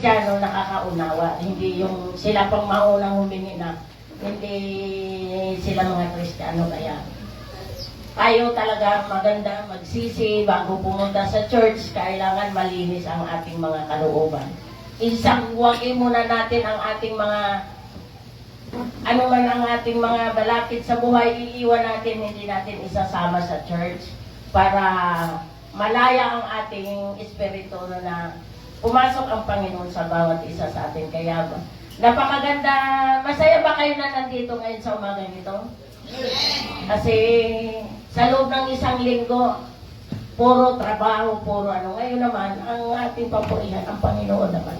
Kristiyano nakakaunawa. Hindi yung sila pang maunang humingi na hindi sila mga Kristiyano. Kaya tayo talaga maganda magsisi bago pumunta sa church. Kailangan malinis ang ating mga kalooban. Isangwain muna natin ang ating mga ano man ang ating mga balakid sa buhay, iiwan natin, hindi natin isasama sa church para malaya ang ating espiritu na pumasok ang Panginoon sa bawat isa sa atin. Kaya napakaganda. Masaya ba kayo na nandito ngayon sa umaga nito? Kasi sa loob ng isang linggo, puro trabaho, puro ano. Ngayon naman, ang ating papurihan, ang Panginoon naman.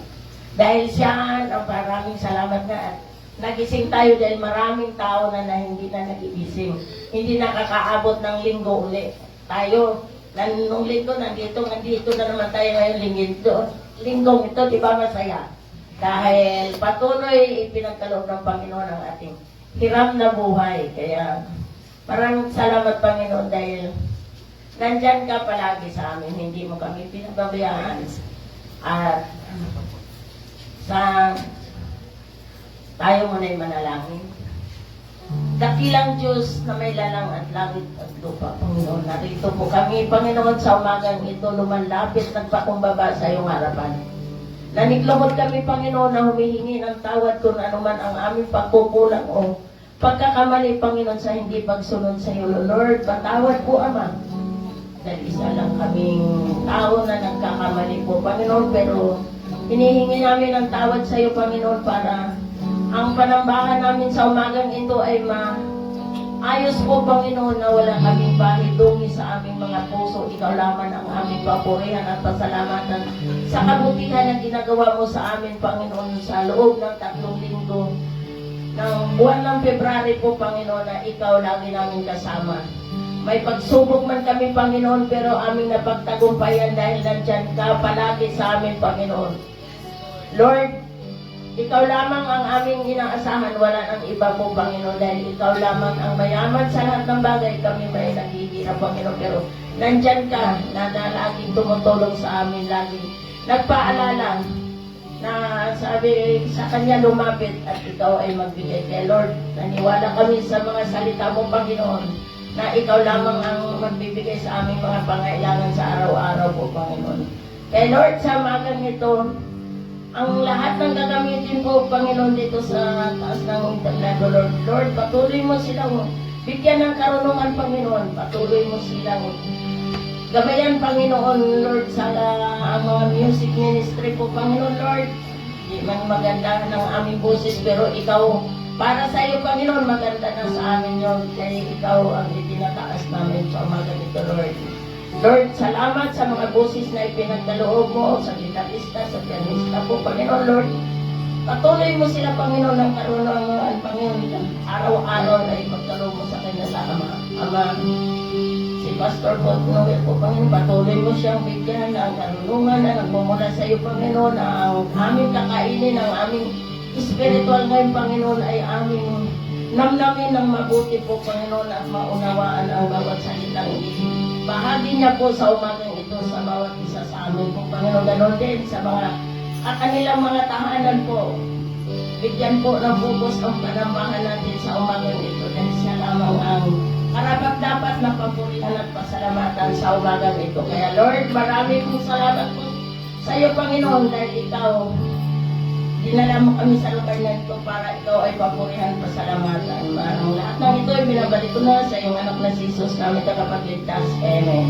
Dahil siya, ang maraming salamat na at nagising tayo dahil maraming tao na hindi na nagigising. Hindi nakakaabot ng linggo uli. Tayo, nung linggo, nandito na naman tayo ngayon linggong ito, di ba masaya? Dahil patuloy ipinagkaloob ng Panginoon ang ating hiram na buhay. Kaya maraming salamat Panginoon dahil nandyan ka palagi sa amin. Hindi mo kami pinababayaan. At sa tayo muna'y manalangin. Dakilang Diyos na may lalang at langit at lupa, Panginoon, narito po kami, Panginoon, sa umagang ito, lumalapit, nagpakumbaba sa iyong harapan. Naniglumod kami, Panginoon, na humihingi ng tawad kung ano man ang aming pagkukulang o pagkakamali, Panginoon, sa hindi pagsunod sa iyo, Lord. Patawad po, Ama. Dahil isa lang kaming tao na nagkakamali po, Panginoon, pero hinihingi namin ng tawad sa iyo, Panginoon, para ang panambahan namin sa umagang ito ay maayos po, Panginoon, na wala kaming bahidungi sa aming mga puso. Ikaw lamang ang aming papurihan at pasalamatan sa kabutihan na ginagawa mo sa amin, Panginoon, sa loob ng 3 linggo ng buwan ng February po, Panginoon, na ikaw lagi namin kasama. May pagsubok man kami, Panginoon, pero aming napagtagumpayan dahil nandyan ka palagi sa amin, Panginoon. Lord, ikaw lamang ang aming inaasahan, wala nang iba po, Panginoon, dahil ikaw lamang ang mayaman sa lahat ng bagay. Kami may naghihirap, Panginoon, pero nandyan ka na laging tumutulong sa amin, laging nagpaalala na sabi sa Kanya lumapit at ikaw ay magbigay. Kaya Lord, naniwala kami sa mga salita mo, Panginoon, na ikaw lamang ang magbibigay sa aming mga pangailangan sa araw-araw po, Panginoon. Kaya Lord, sa umagang ito, ang lahat ng gagamitin po, Panginoon, dito sa taas ng internet, Lord, patuloy mo silang bigyan ng karunungan, Panginoon. Patuloy mo silang gabayan, Panginoon, Lord, sa mga music ministry po, Panginoon, Lord. Di man maganda ng aming boses, pero ikaw, para sa iyo, Panginoon, maganda na sa amin yun. Kaya ikaw ang itinataas namin sa umaga nito, Lord. Lord, salamat sa mga boses na ipinagkaloob mo, sa gitarista, sa pianista po, Panginoon, Lord. Patuloy mo sila, Panginoon, ng karunungan, Panginoon, araw-araw na ipagkaloob mo sa kanila, Ama. Si Pastor Paul Noel po, Panginoon, patuloy mo siyang bigyan ng karunungan na nagmumula sa iyo, Panginoon, na ang aming kakainin, ang aming spiritual ngayon, Panginoon, ay aming namnamin ng mabuti po, Panginoon, at maunawaan ang bawat salitang bahagi niya po sa umagang ito sa bawat isa sa amin po, Panginoon. Ganon din sa mga kanilang mga tahanan po. Bigyan po ng focus ang panambahan natin sa umagang ito dahil siya lamang ang karapat-dapat na papurihan at pasalamatan sa umagang ito. Kaya Lord, marami pong salamat po sa iyo, Panginoon, dahil ikaw dinala mo kami sa lugar na ito para ikaw ay papurihan at pasalamatan. Ang lahat ng ito ay binabalik ko na sa iyong anak na si Jesus namin tagapagligtas. Amen.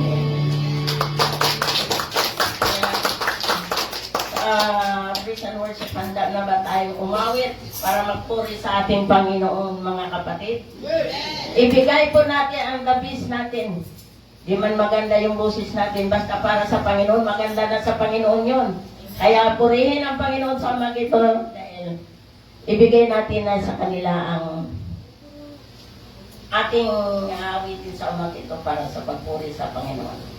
Praise and worship, handa na ba tayong umawit para magpuri sa ating Panginoon, mga kapatid? Ibigay po natin ang dabis natin. Di man maganda yung boses natin, basta para sa Panginoon, maganda na sa Panginoon yon. Kaya purihin ang Panginoon sa umaga ito dahil ibigay natin na sa kanila ang ating awitin sa umaga ito para sa pagpuri sa Panginoon.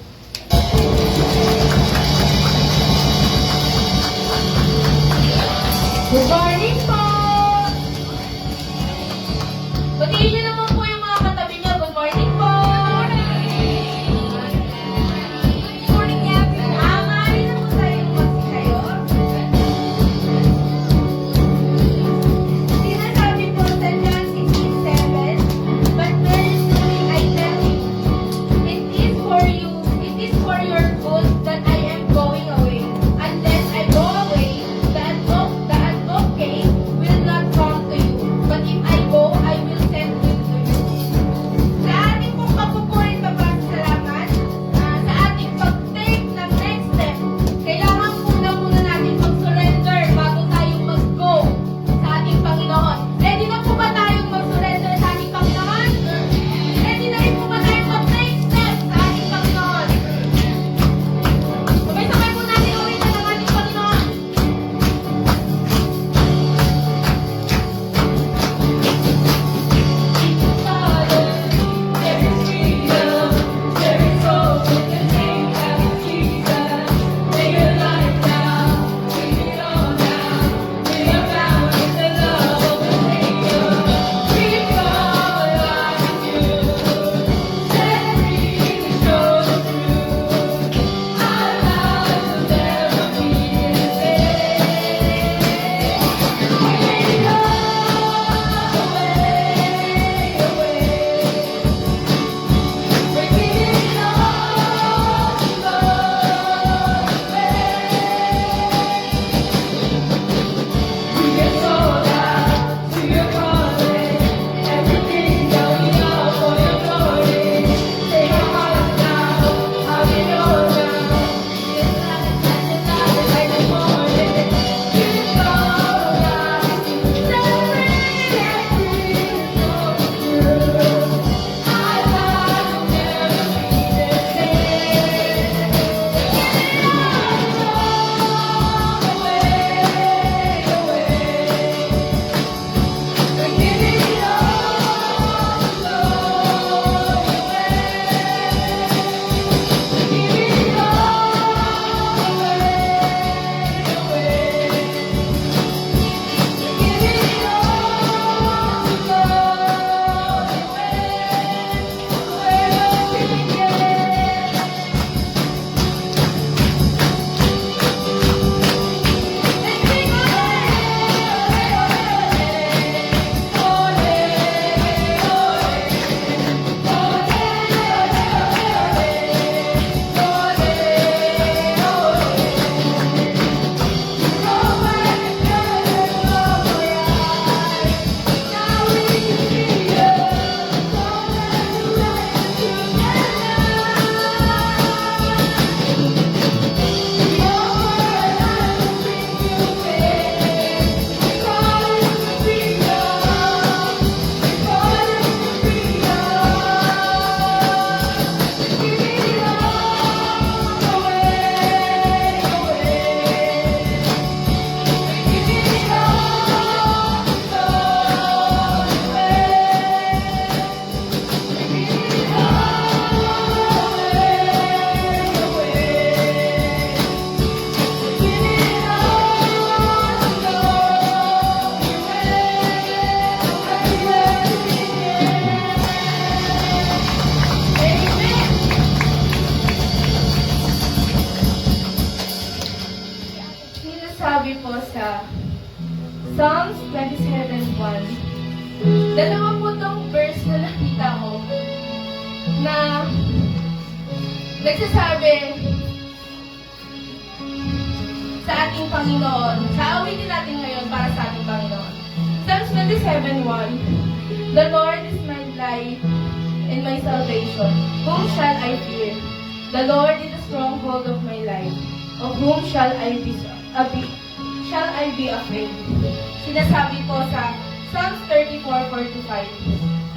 Good morning po! Pagkain niyo naman po yung mga katabi niyo. Good morning po! Good morning, everyone! Maaari na po tayo kasi kayo. po sa Psalms 27:1. Dalawa po tong verse na nakita ko na nagsasabi sa ating Panginoon. Sa awitin natin ngayon para sa ating Panginoon. Psalms 27:1. The Lord is my light and my salvation. Whom shall I fear? The Lord is the stronghold of my life. Of whom shall I be afraid? Sinasabi po sa Psalms 34:4-5.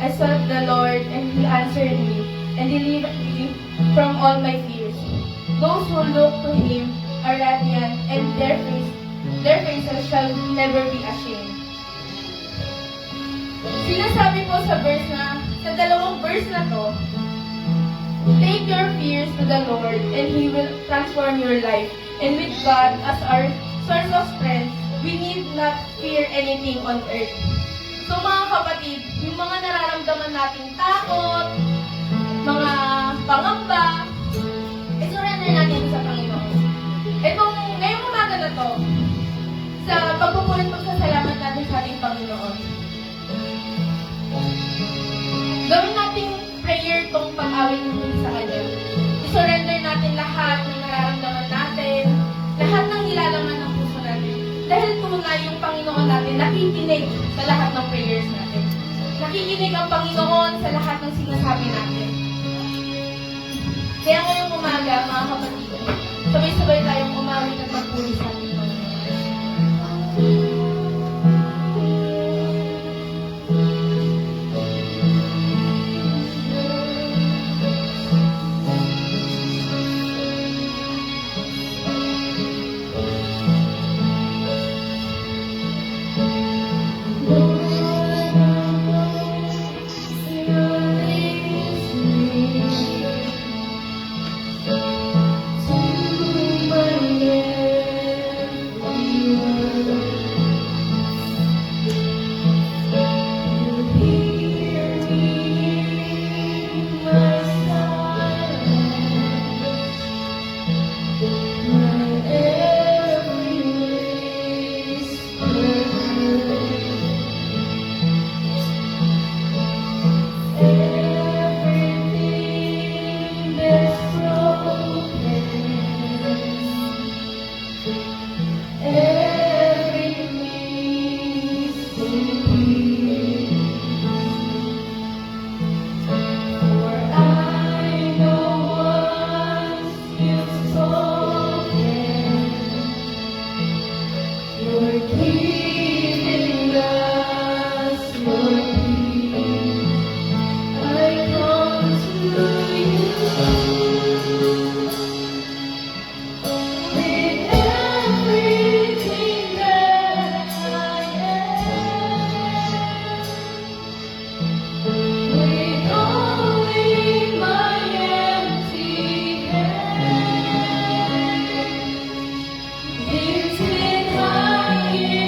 I sought the Lord and He answered me and delivered me from all my fears. Those who look to Him are radiant and their faces shall never be ashamed. Sinasabi po sa dalawang verse na to, take your fears to the Lord and He will transform your life. And with God as our source of strength, we need not fear anything on earth. So mga kapatid, yung mga nararamdaman nating takot, mga pangamba, isurrender natin sa Panginoon. Etong ngayong umaga na to, sa pagpupulit pagsasalamat natin sa ating Panginoon, gawin nating prayer tong pag-awit natin sa Kanya. I-surrender natin lahat ng nararamdaman natin, lahat ng nilalaman ng puso natin. Dahil tunay yung Panginoon natin nakikinig sa lahat ng prayers natin. Nakikinig ang Panginoon sa lahat ng sinasabi natin. Kaya ngayong umaga, mga kapatid, sabay-sabay tayong umawit at magpuli sa ating Panginoon. Lifted high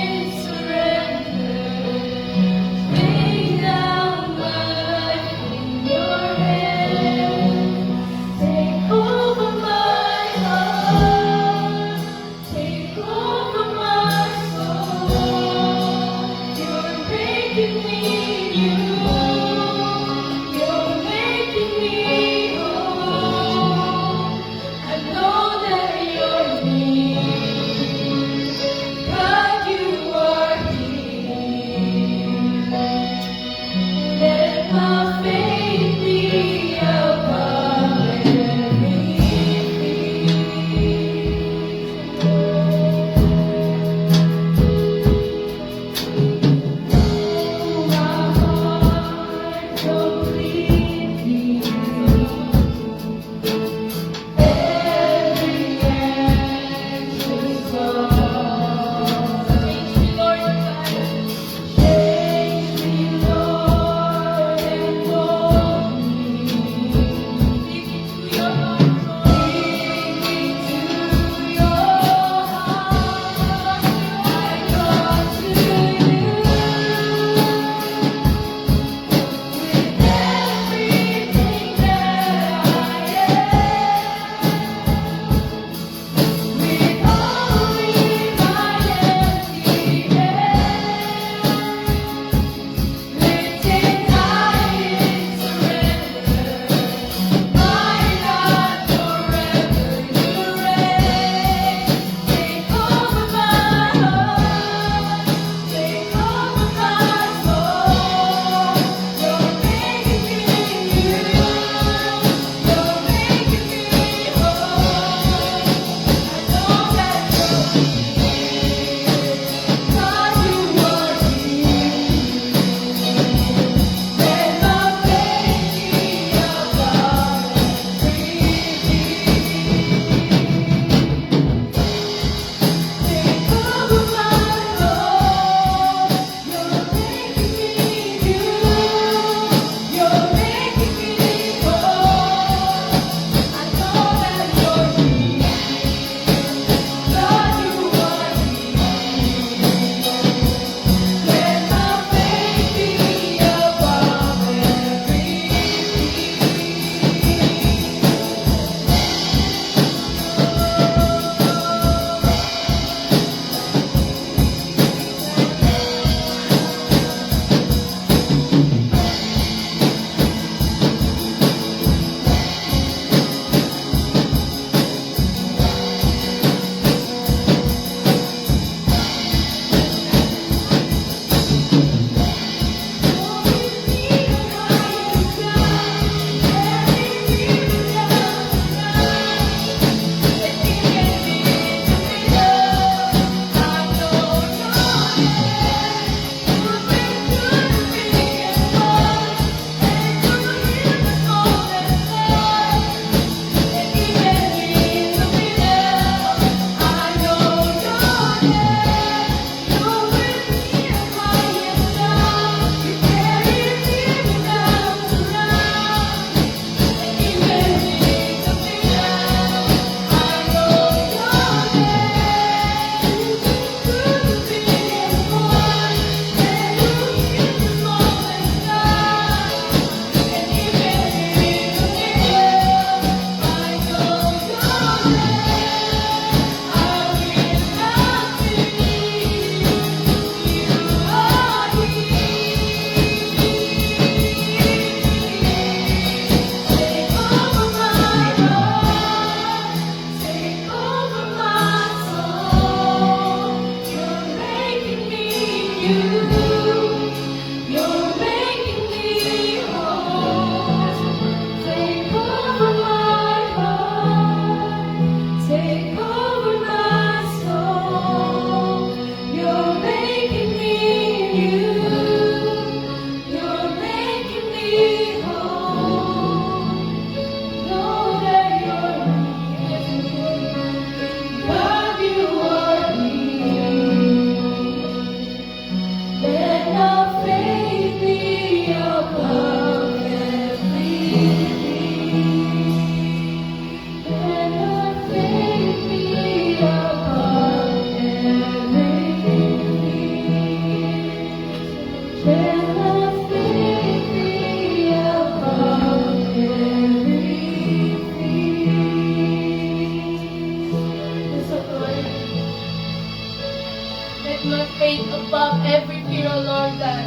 Let my faith above every fear, O Lord God.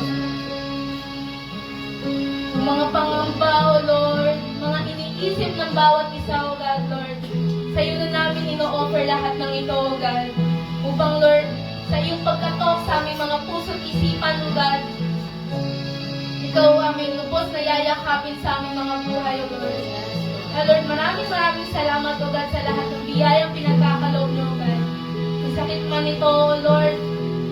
Yung mga pangamba, O Lord, mga iniisip ng bawat isa, O God, Lord. Sa iyo na namin ino-offer lahat ng ito, O God. Upang, Lord, sa iyong pagkatok sa aming mga puso't isipan, O God, ikaw aming lubos na yayakapin sa aming mga buhay, O Lord. Lord, maraming salamat, O God, sa lahat ng biyayang pinagkakaloob niyo, O God. Kung sakit man ito, O Lord,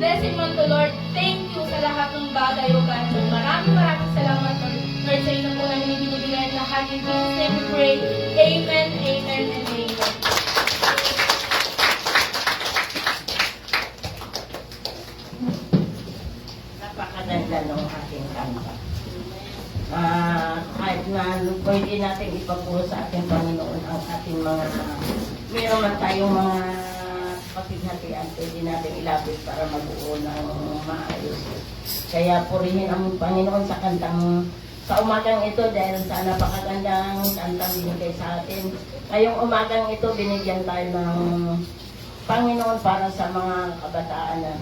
blessing man to, Lord, thank you sa lahat ng bagay, O God. Lord, maraming salamat, Lord. Lord, sa iyo na po namin ibinibigay ang lahat. In Jesus' name we pray. Amen, amen, and amen. Napakaganda ng ating kanta. Kahit na pwede natin ipapuho sa ating Panginoon ang ating mga, meron man tayong mga pakighatian, pwede natin ilapit para mabuo ng maayos. Kaya purihin ang Panginoon sa kantang sa umagang ito dahil sa napakagandang kantang binigay sa atin. Ngayong umagang ito, binigyan tayo ng Panginoon para sa mga kabataan na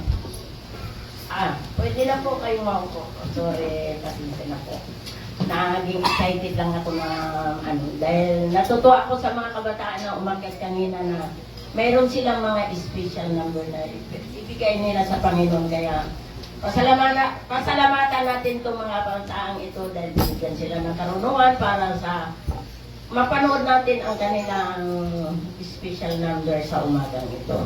pwede na po kayong maupo. Sorry, pasensya na po. Naging excited lang ako na dahil natutuwa ako sa mga kabataan na umakyat kanina na mayroon silang mga special number na ibigay nila sa Panginoon. Kaya pasalamatan natin itong mga kabataang ito dahil binigyan sila ng karunungan para sa mapanood natin ang kanilang special number sa umagang ito.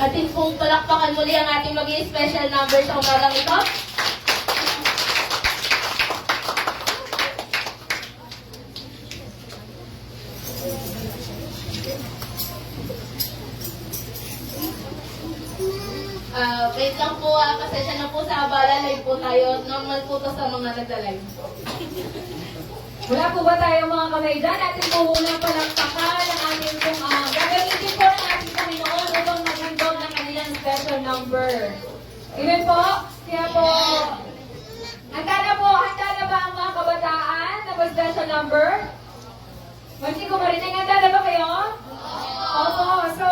Atin pong palakpakan muli ang ating maging special number sa umagang ito. pasensya na po sa abala, live po tayo. Normal po to sa mga nagla-live. Wala po ba tayo mga kamay dyan? Atin po unang palakpakan ang ating pong gagamitin po ng ating Panginoon upang mag-handog ng kanilang special number. Amen po? Kaya po, handa na ba ang mga kabataan na special number? Hindi ko marinig, handa na ba kayo? Opo, so,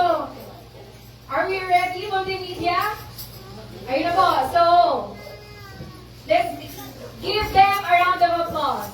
are we ready, multimedia? Ayun na po, so, let's give them a round of applause.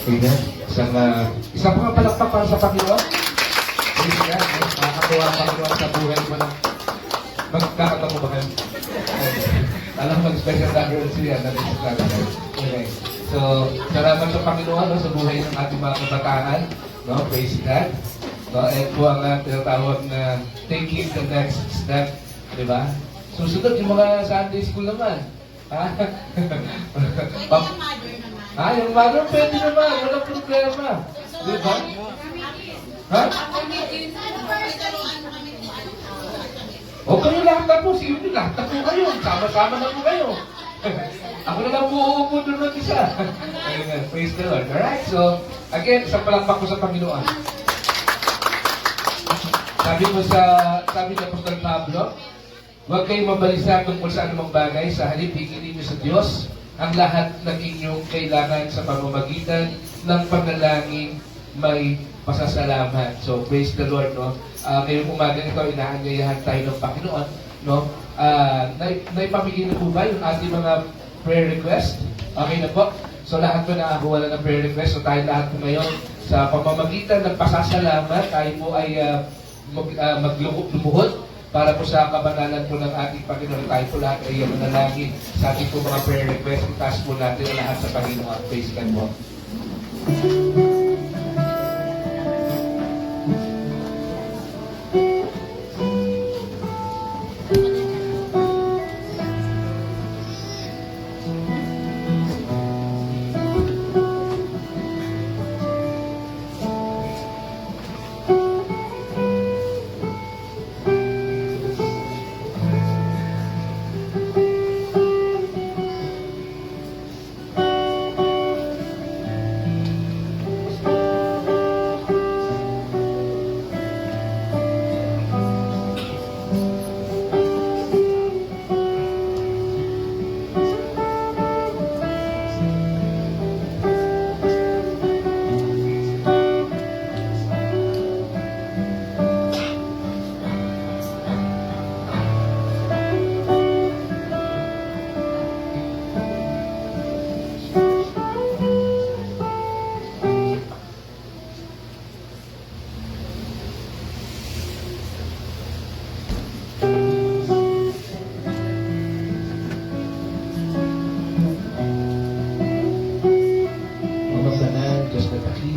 Amen. Isang mga palakpak para sa Panginoon. Praise God. Nakakatuwa ang Panginoon sa buhay mo na magkakatapo ba kayo? Alam mo, special number siya na okay. So, salamat sa Panginoon no, sa buhay ng ating mga kabataan. No? Praise God. So, ayan po ang tinatawag na taking the next step. Diba? Susunod yung mga Sunday school naman. Ha? Yung mother pwede naman, walang problema. Di ba? Ha? O kayo lahat na po, sige lahat na po kayo. Sama-sama na po kayo. Ako na lang po uupo doon ng isa. Amen. Praise the Lord. Alright, so, again, isang palakpak ko sa Panginoon. Sabi ni Apostol Pablo, huwag kayong mabalisa tungkol sa anumang bagay, sa halip higilin niyo sa Diyos ang lahat ng inyong kailangan sa pamamagitan ng panalangin may pasasalamat. So, praise the Lord, no? Ngayong umaga nito, inaanyayahan tayo ng Panginoon, no? Naipamigay na po ba yung ating mga prayer request? Okay na po? So, lahat po nakakuha na ng prayer request. So, tayo lahat po ngayon sa pamamagitan ng pasasalamat, tayo po ay maglumuhod para po sa kabanalan po ng ating Panginoon. Tayo po lahat ay manalangin sa ating po mga prayer request. Itaas po natin ang lahat sa Panginoon. Praise God po.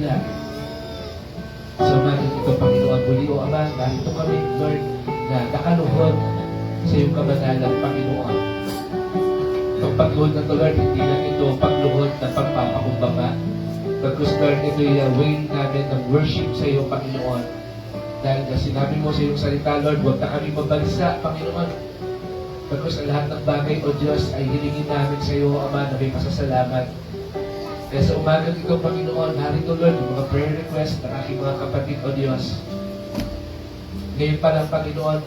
dakila. Sa umagang ito, Panginoon, muli o Ama, narito kami, Lord, na nakaluhod sa iyong kabanalan, Panginoon. Itong pagluhod na ito, Lord, hindi lang ito pagluhod na pagpapakumbaba. Bagkus, Lord, ito yung way namin ng worship sa iyo, Panginoon. Dahil na sinabi mo sa iyong salita, Lord, huwag na kami mabalisa, Panginoon. Bagkus, ang lahat ng bagay, O Diyos, ay hilingin namin sa iyo, Ama, na may pasasalamat. Kaya sa umagang ito, Panginoon, narito, Lord, yung mga prayer request ng aking mga kapatid, O Diyos. Ngayon pa lang, Panginoon,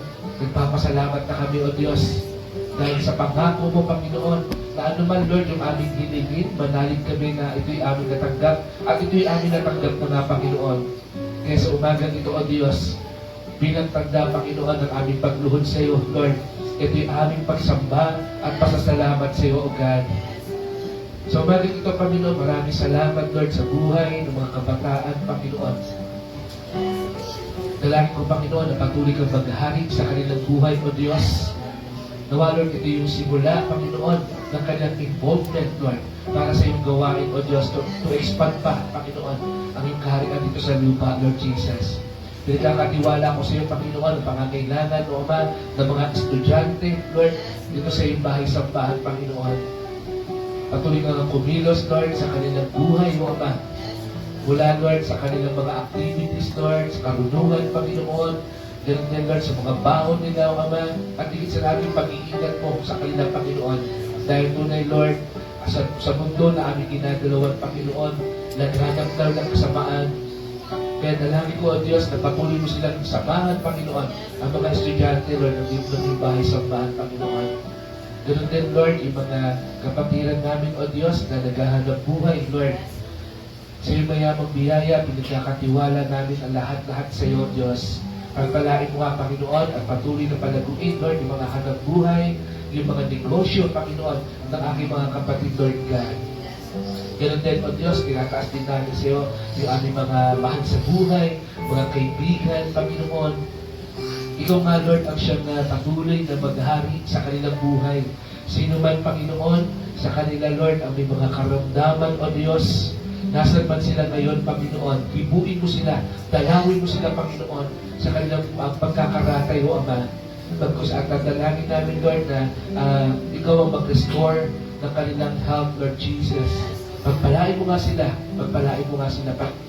nagpapasalamat na kami, O Diyos. Dahil sa pangako mo, Panginoon, na anuman, Lord, yung aming hilingin, manalig kami na ito'y aming natanggap, at ito'y aming natanggap na nga, Panginoon. Kaya sa umagang ito, O Diyos, bilang tanda, Panginoon, ng aming pagluhod sa iyo, Lord, ito'y aming pagsamba at pasasalamat sa iyo, O God. So, umagang ito, Panginoon, maraming salamat, Lord, sa buhay ng mga kabataan, Panginoon. Dalangin ko, Panginoon, na patuloy kang maghari sa kanilang buhay, O Diyos. Nawa, Lord, ito yung simula, Panginoon, ng kanilang involvement, Lord, para sa iyong gawain, O Diyos, to expand pa, Panginoon, ang iyong kaharian dito sa lupa, Lord Jesus. Pinagkakatiwala ko sa iyo, Panginoon, ang pangangailangan, O Ama, ng mga estudyante, Lord, dito sa iyong bahay-sambahan, Panginoon. Patuloy ka ng kumilos, Lord, sa kanilang buhay, O Ama. Mula, Lord, sa kanilang mga activities, Lord, sa karunungan, Panginoon. Ganun din, Lord, sa mga baon nila, O Ama. At higit sa laging pag-iingat mo sa kanilang, Panginoon. Dahil tunay, Lord, sa mundo na aming ginagalawan, Panginoon, naghanap daw ng kasamaan. Kaya dalangin ko, O Diyos, na patuloy mo silang samahan, Panginoon, ang mga estudyante, Lord, ng iyong bahay-sambahan, Panginoon. Ganun din, Lord, yung mga kapatiran namin, O Diyos, na naghahanap buhay, Lord. Sa iyong mayamang biyaya, pinagkakatiwala namin ang lahat-lahat sa iyo, Diyos. Pagpalain mo nga, Panginoon, at patuloy na palaguin, Lord, yung mga hanap buhay, yung mga negosyo, Panginoon, ng aking mga kapatid, Lord God. Ganun din, O Diyos, tinataas din namin sa iyo yung aming mga mahal sa buhay, mga kaibigan, Panginoon. Ikaw nga, Lord, ang siyang na patuloy na maghari sa kanilang buhay. Sino man, Panginoon, sa kanila, Lord, ang may mga karamdaman, O Diyos, nasan man sila ngayon, Panginoon, ibuin mo sila, dalawin mo sila, Panginoon, sa kanilang pagkakaratay, O Ama. Bagkus at dalangin namin, Lord, na ikaw ang mag-restore ng kanilang health, Lord Jesus. Pagpalain mo nga sila, Panginoon.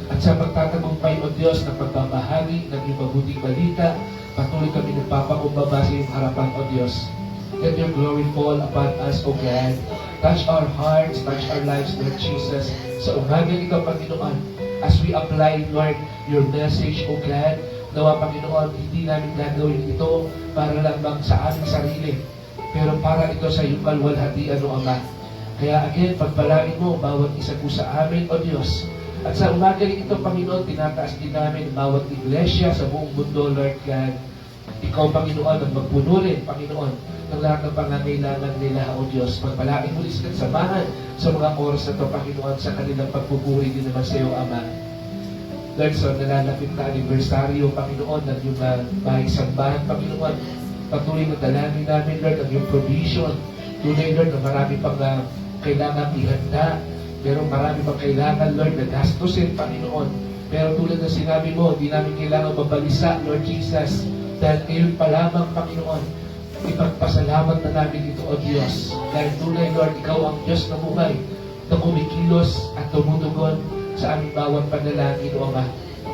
At sa pagtatagumpay, O Diyos, ng pagbabahagi ng iyong mabuting balita, patuloy kami nagpapakumbaba sa iyong harapan, O Diyos. Let your glory fall upon us, O God. Touch our hearts, touch our lives, Lord Jesus. Sa umagang ito, Panginoon, as we apply, Lord, your message, O God, nawa, Panginoon, hindi namin gagawin ito para lamang sa aming sarili, pero para ito sa iyong kalwalhatian, O Ama. Kaya again, pagpalain mo bawat isa po sa amin, O Diyos. At sa umagang ito, Panginoon, tinataas din namin bawat iglesia sa buong mundo, Lord God. Ikaw, Panginoon, ang magpuno rin, Panginoon, ng lahat ng pangangailangan nila, O Diyos. Pagpalain mo rin samahan sa mga oras na ito, Panginoon, sa kanilang pagpupuri din naman sa iyo, Ama. Lord, so nalalapit na anibersaryo, Panginoon, ng iyong bahay-sambahan, Panginoon. Patuloy na dalangin namin, Lord, ang iyong provision. Tunay, Lord, na marami pang kailangan ihanda. Pero marami pang kailangan, Lord, na gastusin, Panginoon. Pero tulad ng sinabi mo, di namin kailangan mabalisa, Lord Jesus. Dahil ngayon pa lamang, Panginoon, ipagpasalamat na namin ito, O Diyos. Dahil tunay, Lord, ikaw ang Diyos na buhay, na kumikilos at tumutugon sa aming bawat panalangin, O Ama.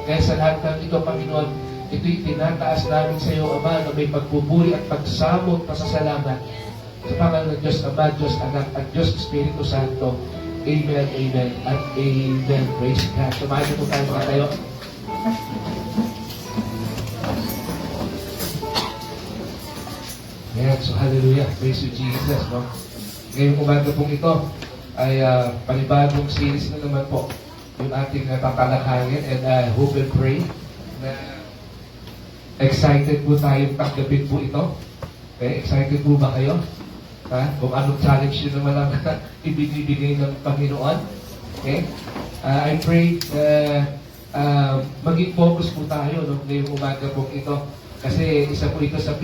Kaya sa lahat ng ito, Panginoon, ito'y tinataas namin sa iyo, Ama, na may pagpupuri at pagsamot, pasasalamat sa pangalan ng Diyos Ama, Diyos Anak, at Diyos Espiritu Santo. Amen, amen, at amen. Praise God. Tumahin na po tayo mga tayo. Ayan, so hallelujah. Praise you, Jesus. No? Ngayong umaga pong ito ay panibagong series na naman po yung ating tatalakayin, and I hope and pray na excited po tayong tanggapin po ito. Okay, excited po ba kayo? Kung anong challenge nyo naman ang ibigay ng Panginoon. Okay? I pray maging focus po tayo ngayong umaga pong ito. Kasi isa po ito sa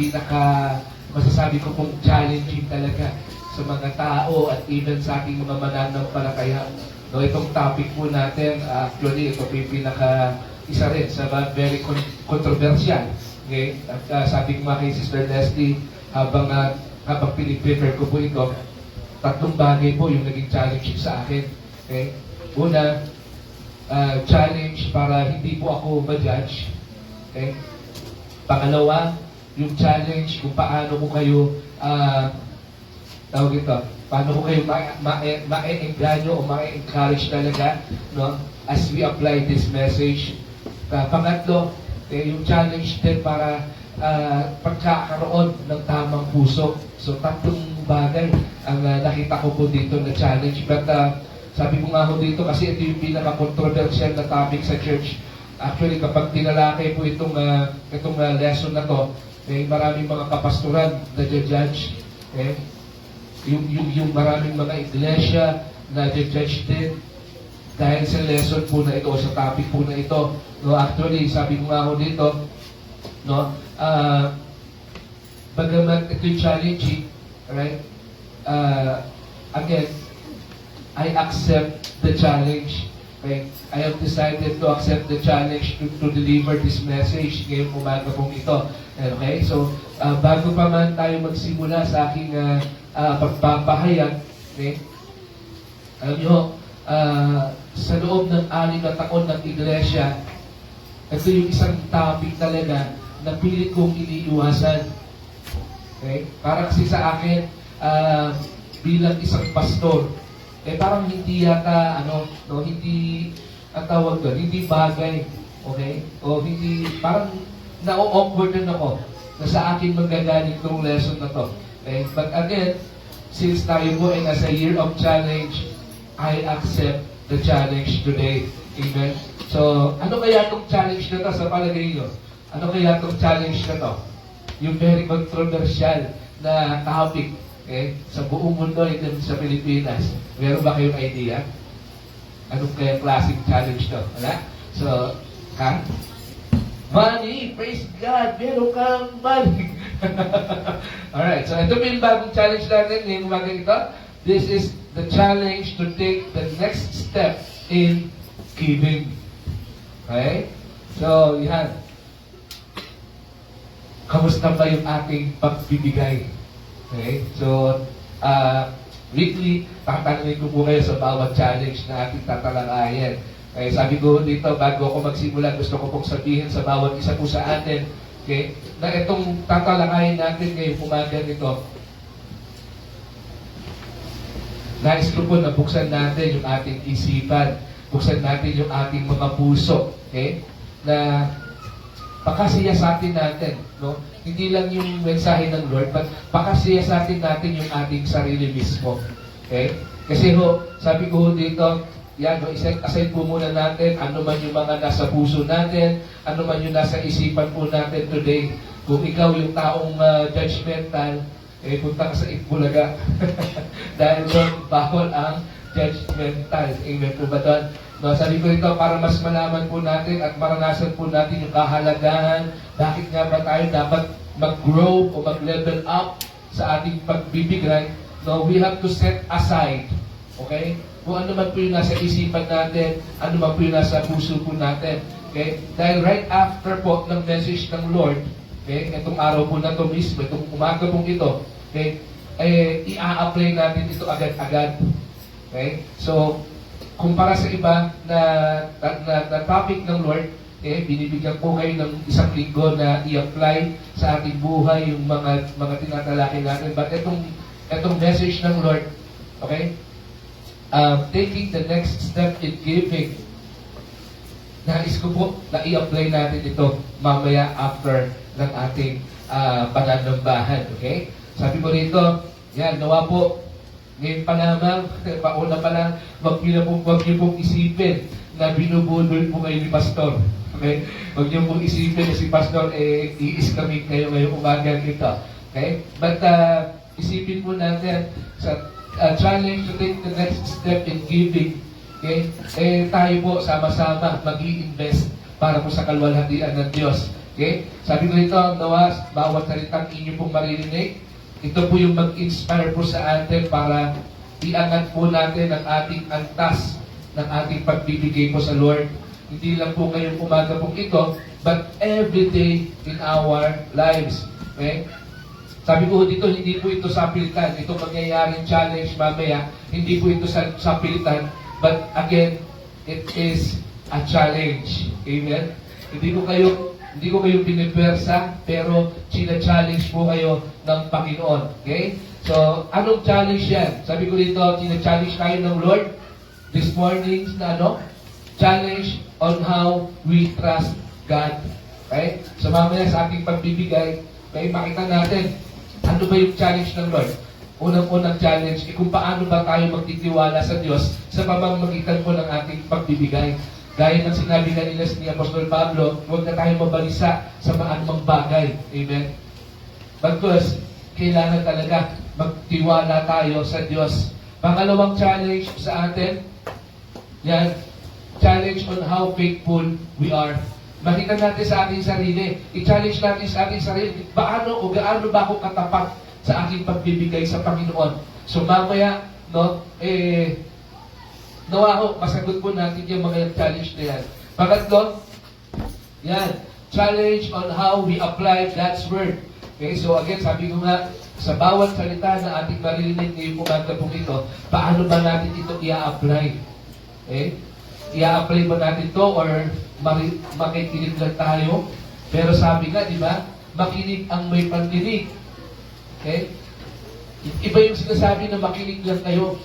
masasabi ko pong challenging talaga sa mga tao at even sa ating mga mananampalataya. No, itong topic po natin, actually, ito po yung isa rin sa mga very controversial. Okay? At sabi ko nga kay Sister Leslie, habang piniprepare ko po ito, tatlong bagay po yung naging challenge sa akin. Okay? Una, challenge para hindi po ako ma-judge. Okay? Pangalawa, yung challenge kung paano ko kayo tawag ito, paano ko kayo ma-engganyo o ma-encourage talaga, no, as we apply this message. Pangatlo, yung challenge din para pagkakaroon ng tamang puso. So, tatlong bagay ang nakita ko po dito na challenge. But sabi ko nga ho dito, kasi ito yung pinaka-controversial na topic sa church. Actually, kapag tinalakay po itong lesson na to, maraming mga kapastoran na judge. Yung maraming mga iglesia na judge din dahil sa lesson po na ito o sa topic po na ito. No, actually, sabi ko nga ho dito, no, bagamat ito'y challenging, right? Again, I accept the challenge. Okay? I have decided to accept the challenge to deliver this message ngayong umaga pong ito. Okay? So, bago pa man tayo magsimula sa aking pagpapahayag, okay? Alam nyo, sa loob ng 6 na taon ng iglesia, ito yung isang topic talaga na pilit kong iniiwasan. Okay? Para kasi sa akin, bilang isang pastor, parang hindi yata, hindi, ang tawag doon, hindi bagay, okay? O hindi, parang na-awkward din ako na sa akin magagaling itong lesson na to. Okay? But again, since tayo po ay nasa year of challenge, I accept the challenge today. Amen? So, ano kaya itong challenge na to sa palagay nyo? Ano kaya itong challenge na to? Yung very controversial na topic, okay, sa buong mundo, ito sa Pilipinas. Meron ba kayong idea? Anong kaya klaseng challenge to? Wala? So, money! Praise God! Meron kang money! Alright, so ito po yung bagong challenge natin ngayong umaga ito. This is the challenge to take the next step in giving. Okay? So, yan. Kamusta ba yung ating pagbibigay? Okay? So, weekly, tatanungin ko po kayo sa bawat challenge na ating tatalakayan. Okay? Sabi ko dito, bago ako magsimula, gusto ko pong sabihin sa bawat isa po sa atin, okay, na itong tatalakayan natin ngayong umaga nito, nais ko po na buksan natin yung ating isipan, buksan natin yung ating mga puso, okay, na pakasiyasatin natin, no? Hindi lang yung mensahe ng Lord, but pakasiyasatin natin yung ating sarili mismo. Okay? Kasi ho, sabi ko dito, yan, no, iset aside po muna natin ano man yung mga nasa puso natin, ano man yung nasa isipan po natin today. Kung ikaw yung taong judgmental, punta ka sa Itbulaga. Dahil doon, bawal ang judgmental. Amen po ba doon? No, sabi ko ito, para mas malaman po natin at maranasan po natin yung kahalagahan, bakit nga ba tayo dapat mag-grow o mag-level up sa ating pagbibigay. No, we have to set aside, okay? Kung ano man po yung nasa isipan natin, ano man po yung nasa puso po natin. Okay? Dahil right after po ng message ng Lord, okay, itong araw po na ito mismo, itong umaga pong ito, okay, i-a-apply natin ito agad-agad. Okay? So, kumpara sa iba na topic ng Lord, binibigyan po kayo ng isang linggo na i-apply sa ating buhay yung mga tinatalakay natin. But itong message ng Lord, okay, taking the next step in giving, nais ko po na i-apply natin ito mamaya after ng ating pananambahan. Okay? Sabi ko rito, yan, nawa po, ngayon pa lamang, pauna pa lang, wag niyo pong isipin na binubudol po kayo ni Pastor. Okay? Wag niyo pong isipin na si Pastor i-scaming kayo ngayong umaga ito. Okay? But isipin po natin sa challenge to take the next step in giving. Okay? Tayo po sama-sama mag-i-invest para po sa kalwalhatian ng Diyos. Okay? Sabi ko ito, nawa, bawat salitang inyo pong maririnig, ito po yung mag-inspire po sa atin para iangat po natin ang ating antas ng ating pagbibigay po sa Lord. Hindi lang po ngayong umaga po ito, but every day in our lives. Okay? Sabi ko dito, hindi po ito sapilitan. Ito mangyayaring challenge mamaya. Hindi po ito sapilitan. But again, it is a challenge. Amen? Hindi ko kayo pinipwersa, pero china-challenge po kayo ng Panginoon. Okay? So, anong challenge yan? Sabi ko dito, china-challenge tayo ng Lord this morning na challenge on how we trust God. Okay? So, mamaya sa ating pagbibigay, may makita natin ano ba yung challenge ng Lord. Unang-unang challenge, kung paano ba tayo magtitiwala sa Diyos sa pamamagitan po ng ating pagbibigay. Gaya ng sinabi kanina ni Apostol Pablo, huwag na tayo mabalisa sa maanumang bagay. Amen? But first, kailangan talaga magtiwala tayo sa Diyos. Pangalawang challenge sa atin, yan, challenge on how faithful we are. Makita natin sa ating sarili. I-challenge natin sa ating sarili. Gaano ba ako katapat sa aking pagbibigay sa Panginoon? So mamaya, nawa ho, masagot po natin yung mga challenge na yan. Pangatlo, yan, challenge on how we apply God's Word. Okay, so again, sabi ko nga, sa bawat salita na ating maririnig ngayong umaga po ito, paano ba natin ito i-apply? Okay? I-apply ba natin ito or makikinig lang tayo? Pero sabi nga, di ba, makinig ang may pandinig. Okay? Iba yung sinasabi na makinig lang kayo.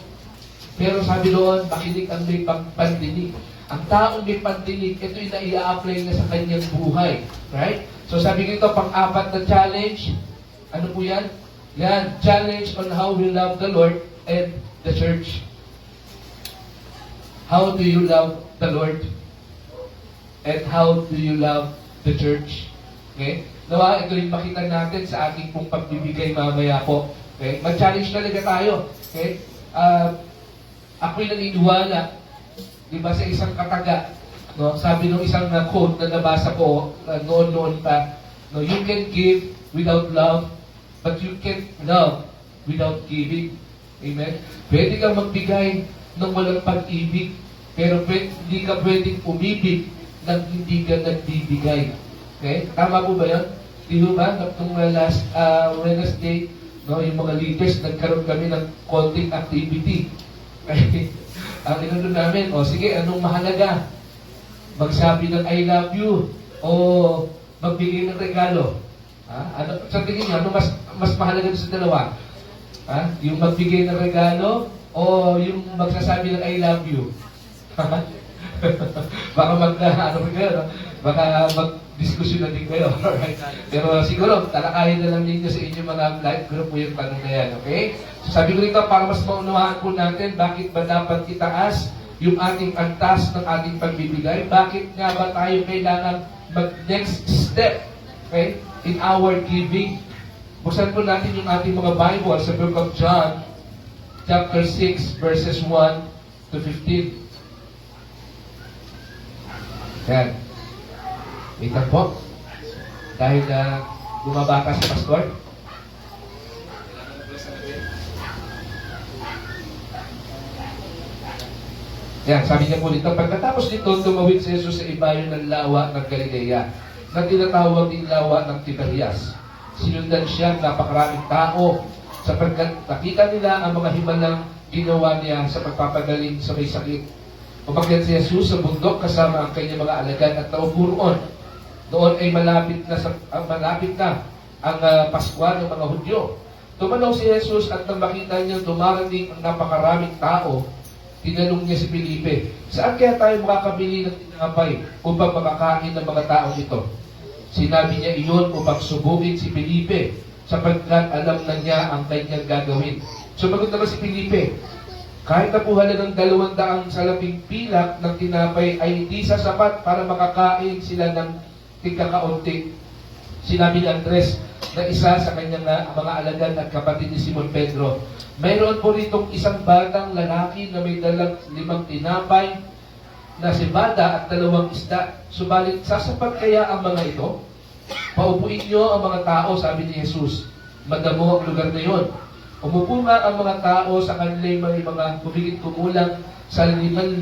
Pero sabi doon, makinig ang may pandinig. Ang taong may pandinig, ito yung na-i-apply na sa kanyang buhay. Right? So sabi ko ito, pang-apat na challenge. Ano po yan? Yan, challenge on how we love the Lord and the church. How do you love the Lord? And how do you love the church? Okay? Nawa, ito yung makita natin sa ating pong pagbibigay mamaya po. Okay? Mag-challenge talaga tayo. Okay? Ako'y naniniwala, di ba, sa isang kataga, no? Sabi ng isang quote na nabasa ko noon-noon pa, no, you can give without love, but you can love without giving. Amen? Pwede kang magbigay ng walang pag-ibig, pero hindi ka pwedeng umibig nang hindi ka nagbibigay. Okay? Tama po ba yun? Di ba? Nung last Wednesday, no, yung mga leaders, nagkaroon kami ng konting activity. Ang inunod namin, sige, anong mahalaga? Magsabi ng I love you o magbigay ng regalo? Sa tingin niyo, ano mas mahalaga sa dalawa? Yung magbigay ng regalo o yung magsasabi ng I love you? Baka mag-diskusyon na din kayo. Alright? Pero siguro, talakayin na lang ninyo sa inyong mga live group po yung tanong na yan. Okay? So sabi ko rito, para mas maunawahan po natin, bakit ba dapat itaas yung ating antas ng ating pagbibigay? Bakit nga ba tayo kailangan mag-next step, okay, in our giving? Buksan po natin yung ating mga Bible sa Book of John, chapter 6, verses 1 to 15. Yan. Wait lang po. Dahil bumaba ka sa pastor. Yan, sabi niya po dito, pagkatapos nito, tumawid si Jesus sa ibayo ng lawa ng Galilea, na tinatawag din lawa ng Tiberias. Sinundan siya ng napakaraming tao, sapagkat nakita nila ang mga himalang ginawa niya sa pagpapagaling sa may sakit. Umakyat si Jesus sa bundok kasama ang kanyang mga alagad at naupo roon. Noon ay malapit na ang Paskwa ng mga Hudyo. Tumanaw si Jesus at nang makita niya dumarating ang napakaraming tao, tinanong niya si Felipe, saan kaya tayo makakabili ng tinapay upang makakain ng mga tao ito? Sinabi niya iyon upang subukin si Felipe, sapagkat alam na niya ang kanyang gagawin. Sumagot naman si Felipe, kahit napuhala ng 200 salaping pilak ng tinapay ay hindi sasapat para makakain sila ng tigkakaunti. Sinabi ni Andres na isa sa kanyang mga alagad at kapatid ni Simon Pedro, mayroon po ritong isang batang lalaki na may dalang 5 tinapay na sibada at 2 isda. Subalit, sasapat kaya ang mga ito? Paupuin niyo ang mga tao, sabi ni Jesus. Madamo ang lugar na yon. Umupo nga ang mga tao sa kanilang mga humigit kumulang sa 5,000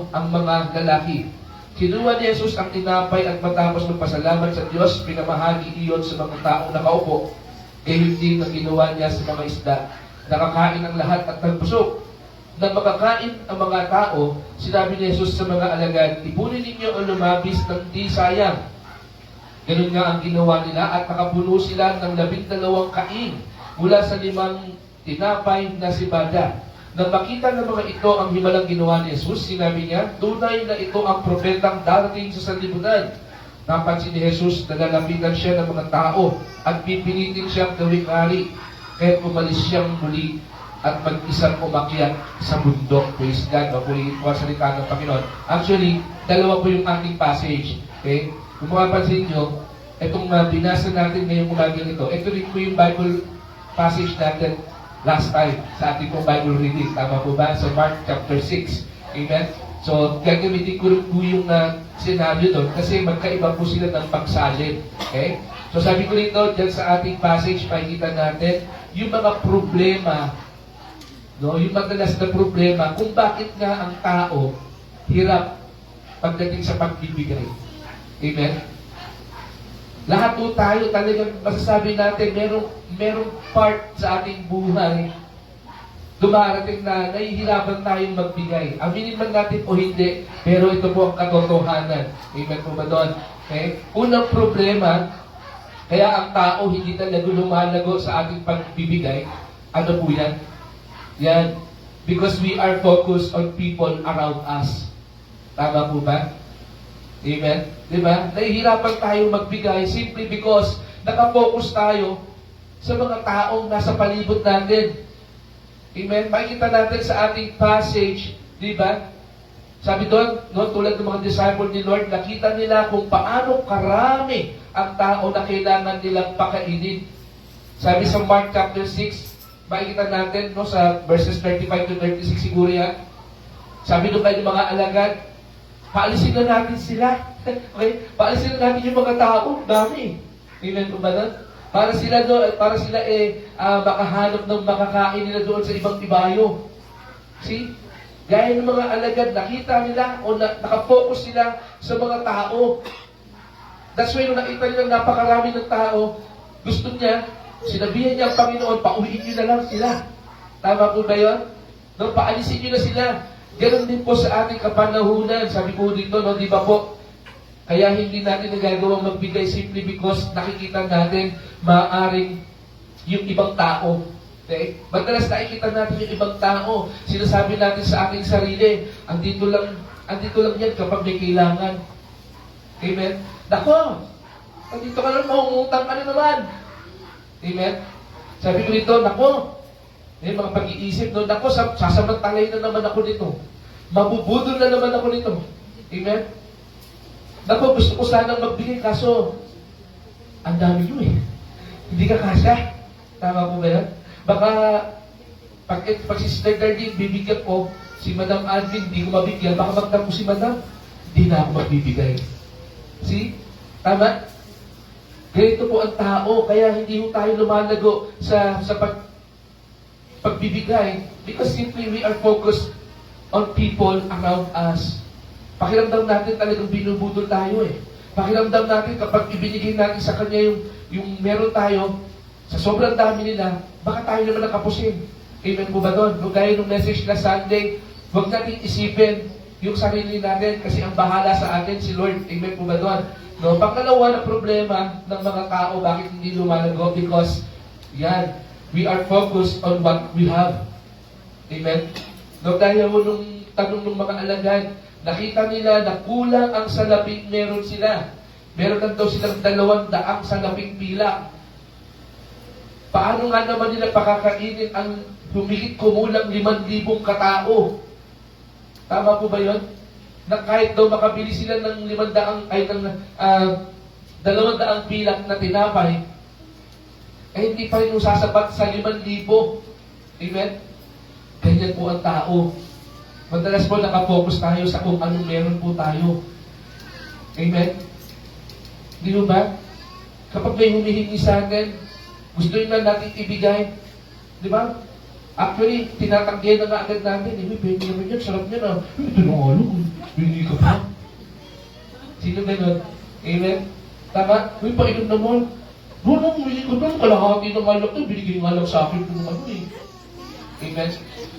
ang mga lalaki. Kinuha ni Jesus ang tinapay at matapos magpasalamat sa Diyos, pinamahagi iyon sa mga taong nakaupo. Gayon din ang ginawa niya sa mga isda. Nakakain ang lahat at nagbusog. Nang makakain ang mga tao, sinabi ni Jesus sa mga alagad, ipunin ninyo ang lumabis ng di sayang. Ganun nga ang ginawa nila at nakapuno sila ng 12 kain mula sa 5 tinapay na sibada. Nang makita ng mga ito ang himalang ginawa ni Jesus, sinabi niya, tunay na ito ang propetang darating sa sanlibutan. Napansin ni Jesus na lalapitan siya ng mga tao at pipilitin siyang gawing hari. Kaya umalis siyang muli at mag-isang umakyat sa bundok. Praise God. Mapulitin po ang salita ng Panginoon. Actually, dalawa po yung ating passage. Okay? Kung mapapansin nyo, itong binasa natin ngayong umagang ito, ito rin po yung Bible passage natin last time sa ating pong Bible reading. Tama po ba? Sa Mark chapter 6. Amen? So, gagamitin ko rin po yung scenario doon kasi magkaiba po sila ng pagsalin. Okay? So, sabi ko rito, dyan sa ating passage, makikita natin yung mga problema, no, yung madalas na problema kung bakit nga ang tao hirap pagdating sa pagbibigay. Amen? Lahat po tayo talagang masasabi natin merong part sa ating buhay dumarating na nahihirapan tayong magbigay. Aminin man natin o hindi, pero ito po ang katotohanan. Amen po ba doon? Okay? Unang problema, kaya ang tao hindi talaga lumalago sa ating pagbibigay. Ano po yan? Yan. Because we are focused on people around us. Tama po ba? Amen? Diba? Nahihirapan tayong magbigay simply because nakafocus tayo sa mga taong nasa palibot natin. Amen? Makikita natin sa ating passage, diba? Sabi doon, no, tulad ng mga disciple ni Lord, nakita nila kung paano karami ang tao na kailangan nilang pakainin. Sabi sa Mark chapter 6, makikita natin, no, sa verses 35 to 36 siguro yan. Sabi doon kayo ng mga alagad, paalisin na natin sila. Okay? Paalisin na natin yung mga tao. Dami. Amen po ba doon? Para sila makahanap ng makakain nila doon sa ibang ibayo. See? Gaya ng mga alagad, nakita nila o nakafocus sila sa mga tao. That's why nung nakita nila napakarami ng tao, gusto niya, sinabihan niya ang Panginoon, pauwiin niyo na lang sila. Tama po ba yun? No, paalisin niyo na sila. Ganon din po sa ating kapanahunan. Sabi ko dito, no, di ba po? Kaya hindi natin nagagawang magbigay simply because nakikita natin maaaring yung ibang tao. Okay? Madalas nakikita natin yung ibang tao. Sinasabi natin sa ating sarili, andito lang yan kapag may kailangan. Amen? Nako! Andito ka lang, mahungutang ka na naman. Amen? Sabi ko dito, nako! May mga pag-iisip, no? Nako, sasamantalay na naman ako nito. Mabubudol na naman ako nito. Amen? Nako, gusto ko sanang magbigay, kaso ang dami nyo eh. Hindi ka kasya. Tama po ba yan? Baka pag si Sister Darlene, bibigyan ko, si Madam Admin, hindi ko mabigyan. Baka magtampo si Madam, hindi na ako magbibigay. See? Tama? Ganito po ang tao, kaya hindi po tayo lumalago sa pagbibigay because simply we are focused on people around us. Pakiramdam natin talagang binubudol tayo eh. Pakiramdam natin kapag ibinigay natin sa Kanya yung meron tayo, sa sobrang dami nila, baka tayo naman nakapusin. Amen po ba doon? Kung gaya ng message na Sunday, huwag natin isipin yung sarili natin kasi ang bahala sa atin si Lord. Amen po ba doon? No, pangalawa na problema ng mga tao, bakit hindi lumalago? Because, yan, we are focused on what we have. Amen? No, dahil nung tanong ng mga alagad, nakita nila na kulang ang salaping meron sila. Meron lang daw silang 200 salaping pila. Paano nga naman nila pakakainin ang humigit kumulang 5,000 katao? Tama po ba yun? Na kahit daw makabili sila ng 200 pilak na tinapay, eh hindi pa rin sasapat sa 5,000. Amen? Ganyan po ang tao. Madalas po nakafocus tayo sa kung anong meron po tayo. Amen? Di ba? Kapag may humihingi sa atin, gusto nyo na natin ibigay. Di ba? Actually, tinatanggihan na nga agad natin. Eh, pwede naman yan, sarap niya na. Ito na nga lang, hindi ka pa. Sino ganun? Amen? Tama? Uy, painom naman. Doon, hindi ko doon, kalahati ng alak to, binigay nga lang sa akin kung ano eh. Amen?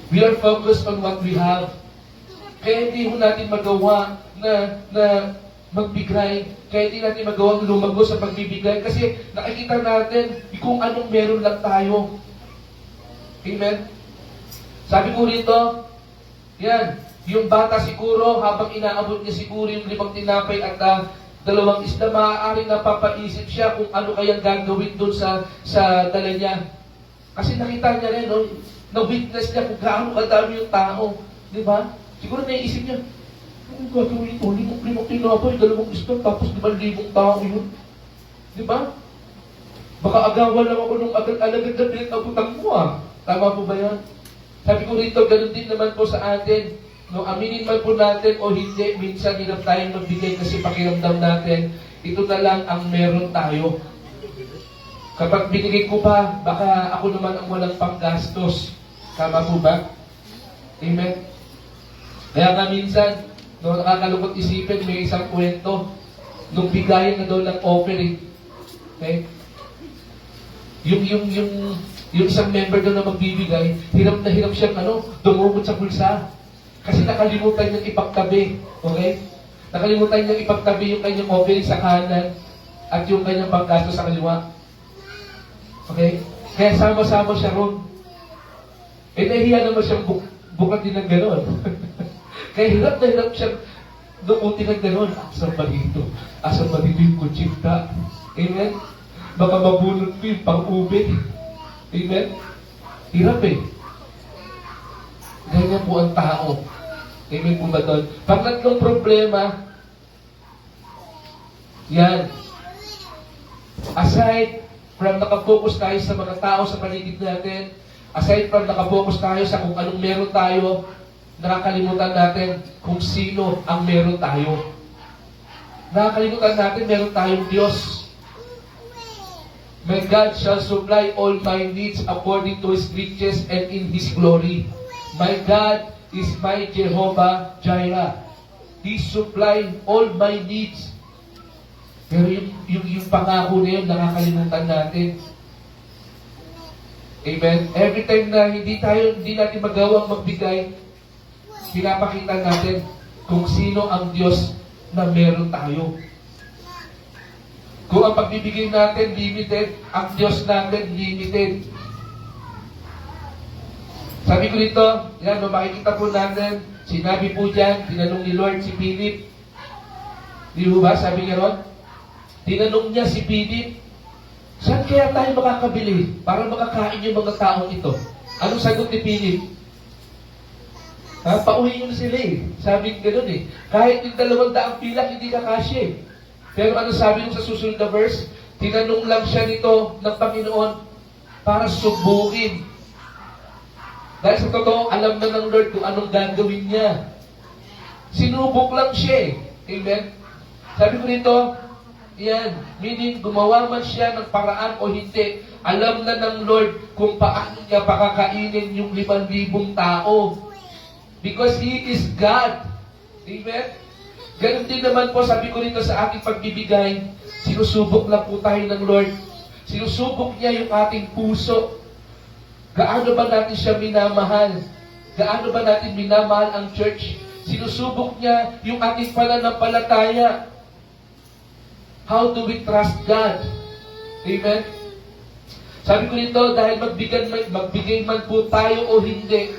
We are focused on what we have. Kaya hindi ho natin magawa na magbigay. Kaya hindi natin magawang lumago sa pagbibigay. Kasi nakikita natin kung anong meron lang tayo. Amen? Sabi ko rito, yan, yung bata siguro, habang inaabot niya siguro yung 5 tinapay at 2 isda, maaaring napapaisip siya kung ano kayang gagawin doon sa dala niya. Kasi nakita niya rin, no, na-witness niya kung gaano kadami yung tao. Di ba? Siguro naisip niya, ano gagawin ito? 5 tinapay, 2 isda, tapos 5,000 tao yun. Di ba? Baka agawan lang ako nung alagad na pinag-abutan mo ah. Tama po ba yan? Sabi ko rito, ganun din naman po sa atin. No, aminin man po natin o hindi, minsan hirap tayong magbigay kasi pakiramdam natin, ito na lang ang meron tayo. Kapag binigay ko pa, baka ako naman ang walang panggastos. Tama po ba? Amen? Kaya nga minsan, no, nakakalungkot isipin, may isang kwento, nung bigayan na daw ng offering. Okay? Yung isang member doon na magbibigay, hirap na hirap siyang dumukot sa bulsa. Kasi nakalimutan niyang ipagtabi. Okay? Nakalimutan niyang ipagtabi yung kanyang offering sa kanan at yung kanyang panggasto sa kaliwa. Okay? Kaya sama-sama siya ron. Eh, nahihiya naman siyang bukat din ng gano'n. Kaya hirap na hirap siyang dumutin ng gano'n. Asan ba dito? Asan ba dito yung kutsinta? Amen? Baka mabunod ko yung pang-ubit. Amen? Hirap eh. Ganyan po ang tao. Amen po ba doon? Pangatlong problema, yan. Aside from nakafocus tayo sa mga tao sa paligid natin, aside from nakafocus tayo sa kung anong meron tayo, nakakalimutan natin kung sino ang meron tayo. Nakakalimutan natin meron tayong Diyos. My God shall supply all my needs according to His riches and in His glory. My God is my Jehovah Jireh. He supply all my needs. Pero yung pangako na yun, nakakalimutan natin. Amen? Every time na hindi natin magawang magbigay, pinapakita natin kung sino ang Diyos na meron tayo. Kung ang pagbibigay natin limited, ang Diyos natin limited. Sabi ko dito, yan, makikita po natin, sinabi po dyan, tinanong ni Lord si Philip. Di ba, sabi niya ron? Tinanong niya si Philip, saan kaya tayo makakabili para makakain yung mga taong ito? Anong sagot ni Philip? Pauwi nyo na sila eh. Sabi gano'n eh. Kahit yung 200 pilak, hindi kakasya eh. Pero ano sabi nung sa susunod na verse? Tinanong lang siya nito ng Panginoon para subukin. Dahil sa totoo, alam na ng Lord kung anong gagawin niya. Sinubok lang siya eh. Amen? Sabi ko dito, yan, meaning gumawa man siya ng paraan o hindi, alam na ng Lord kung paano niya pakakainin yung 5,000 tao. Because He is God. Amen? Ganun din naman po, sabi ko rito sa ating pagbibigay, sinusubok lang po tayo ng Lord. Sinusubok niya yung ating puso. Gaano ba natin siya minamahal? Gaano ba natin minamahal ang church? Sinusubok niya yung ating pananampalataya. How do we trust God? Amen? Sabi ko rito, dahil magbigay man po tayo o hindi,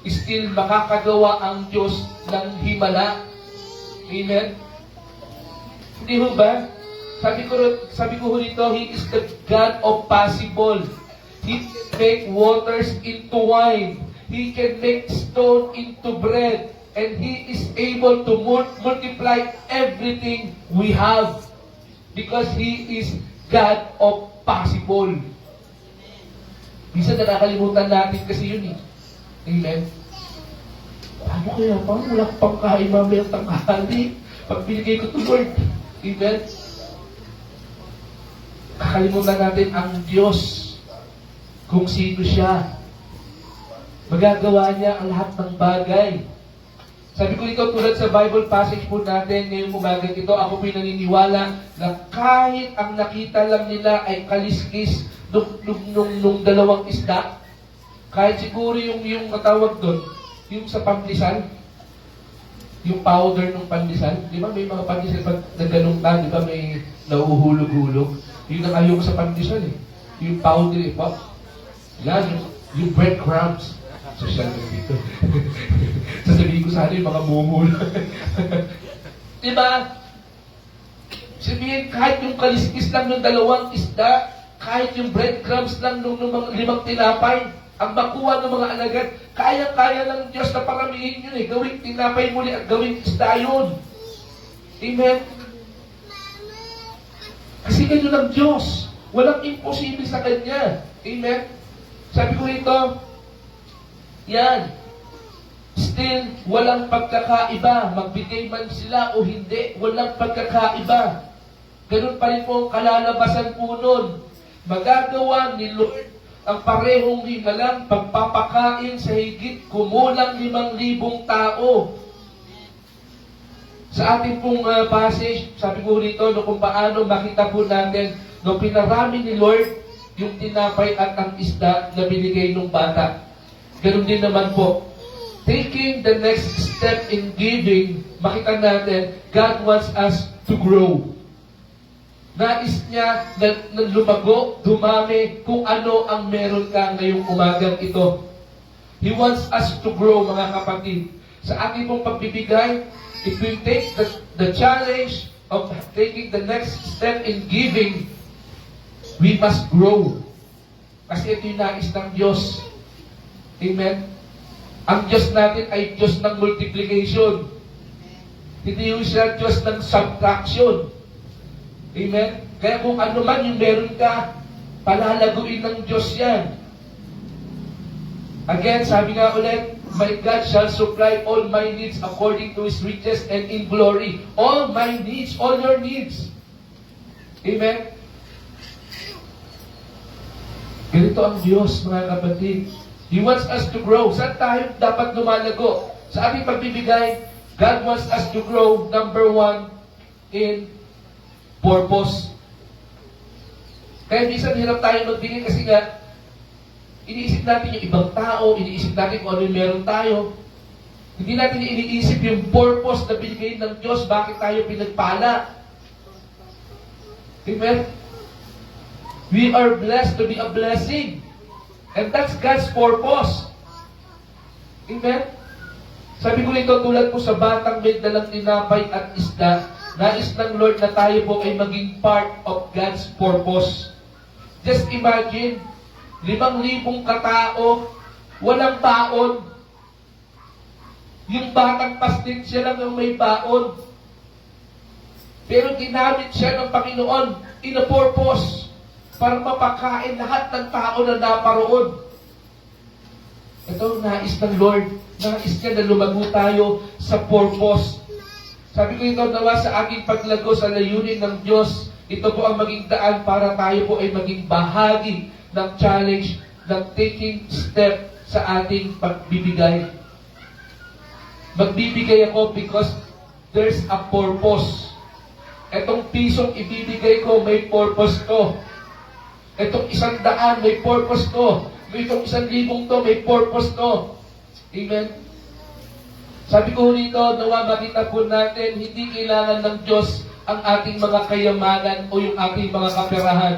still makakagawa ang Diyos ng himala. Amen? Hindi ho ba? Sabi ko rito, He is the God of possible. He can make waters into wine. He can make stone into bread. And He is able to multiply everything we have. Because He is God of possible. Minsan nakakalimutan natin kasi yun eh. Amen? Paano kaya? Paano wala ko pang kain mamaya tanghali? Pag binigay ko to Lord. Amen? Kakalimutan natin ang Diyos. Kung sino siya. Magagawa niya ang lahat ng bagay. Sabi ko ito, tulad sa Bible passage po natin ngayong umaga ito, ako po'y naniniwala na kahit ang nakita lang nila ay kaliskis nung dalawang isda, kahit siguro yung matawag doon, yung sa pandesal, yung powder ng pandesal, di ba may mga pandesal pag naganong ka, di ba may nauhulog-hulog? Yun ang ayaw ko sa pandesal eh. Yung powder eh, pop. Yan, yung breadcrumbs. Social na dito. Sasabihin ko sana yung mga mumula. Diba? Sabihin, kahit yung kaliskis lang ng dalawang isda, kahit yung breadcrumbs lang ng mga 5 tinapay, ang makuha ng mga alagad, kaya-kaya ng Diyos na paramihin yun eh. Gawing tinapay muli at gawing isda yun. Amen? Kasi ganyan ang Diyos. Walang imposible sa Kanya. Amen? Sabi ko ito, yan. Still, walang pagkakaiba. Magbigay man sila o hindi, walang pagkakaiba. Ganun pa rin po ang kalalabasan po nun. Magagawa ni Lord ang parehong hinalang pagpapakain sa higit kumulang 5,000 tao. Sa ating pong passage, sabi ko rito, kung paano makita po natin, pinarami ni Lord yung tinapay at ang isda na binigay ng bata. Ganun din naman po. Taking the next step in giving, makita natin, God wants us to grow. Nais niya na lumago, dumami, kung ano ang meron ka ngayong umagang ito. He wants us to grow, mga kapatid. Sa ating pong pagbibigay, if we take the challenge of taking the next step in giving, we must grow. Kasi ito yung nais ng Diyos. Amen? Ang Diyos natin ay Diyos ng multiplication. Hindi yung siya Diyos ng subtraction. Amen? Kaya kung ano man yung meron ka, palalaguin ng Diyos yan. Again, sabi nga ulit, my God shall supply all my needs according to His riches and in glory. All my needs, all your needs. Amen? Ganito ang Diyos, mga kapatid. He wants us to grow. Saan tayo dapat lumalago? Sa ating pagbibigay, God wants us to grow, number 1, in purpose. Kaya minsan hirap tayo magbigay kasi nga, iniisip natin yung ibang tao, iniisip natin kung ano yung meron tayo. Hindi natin iniisip yung purpose na binigay ng Diyos, bakit tayo pinagpala. Amen? We are blessed to be a blessing. And that's God's purpose. Amen? Sabi ko nito, tulad po sa batang may dalang tinapay at isda, nais ng Lord na tayo po ay maging part of God's purpose. Just imagine, 5,000 katao, walang baon. Yung batang pastit siya lang ang may baon. Pero ginamit siya ng Panginoon in a purpose para mapakain lahat ng tao na naparoon. Ito ang nais ng Lord. Nais niya na lumago tayo sa purpose. Sabi ko ito, nawa sa aking paglago sa layunin ng Diyos, ito po ang maging daan para tayo po ay maging bahagi ng challenge ng taking step sa ating pagbibigay. Magbibigay ako because there's a purpose. Itong pisong ibibigay ko, may purpose to. Itong 100, may purpose to. Itong 1,000 to, may purpose to. Amen? Sabi ko rito, nawa makita po natin, hindi kailangan ng Diyos ang ating mga kayamanan o yung ating mga kaperahan.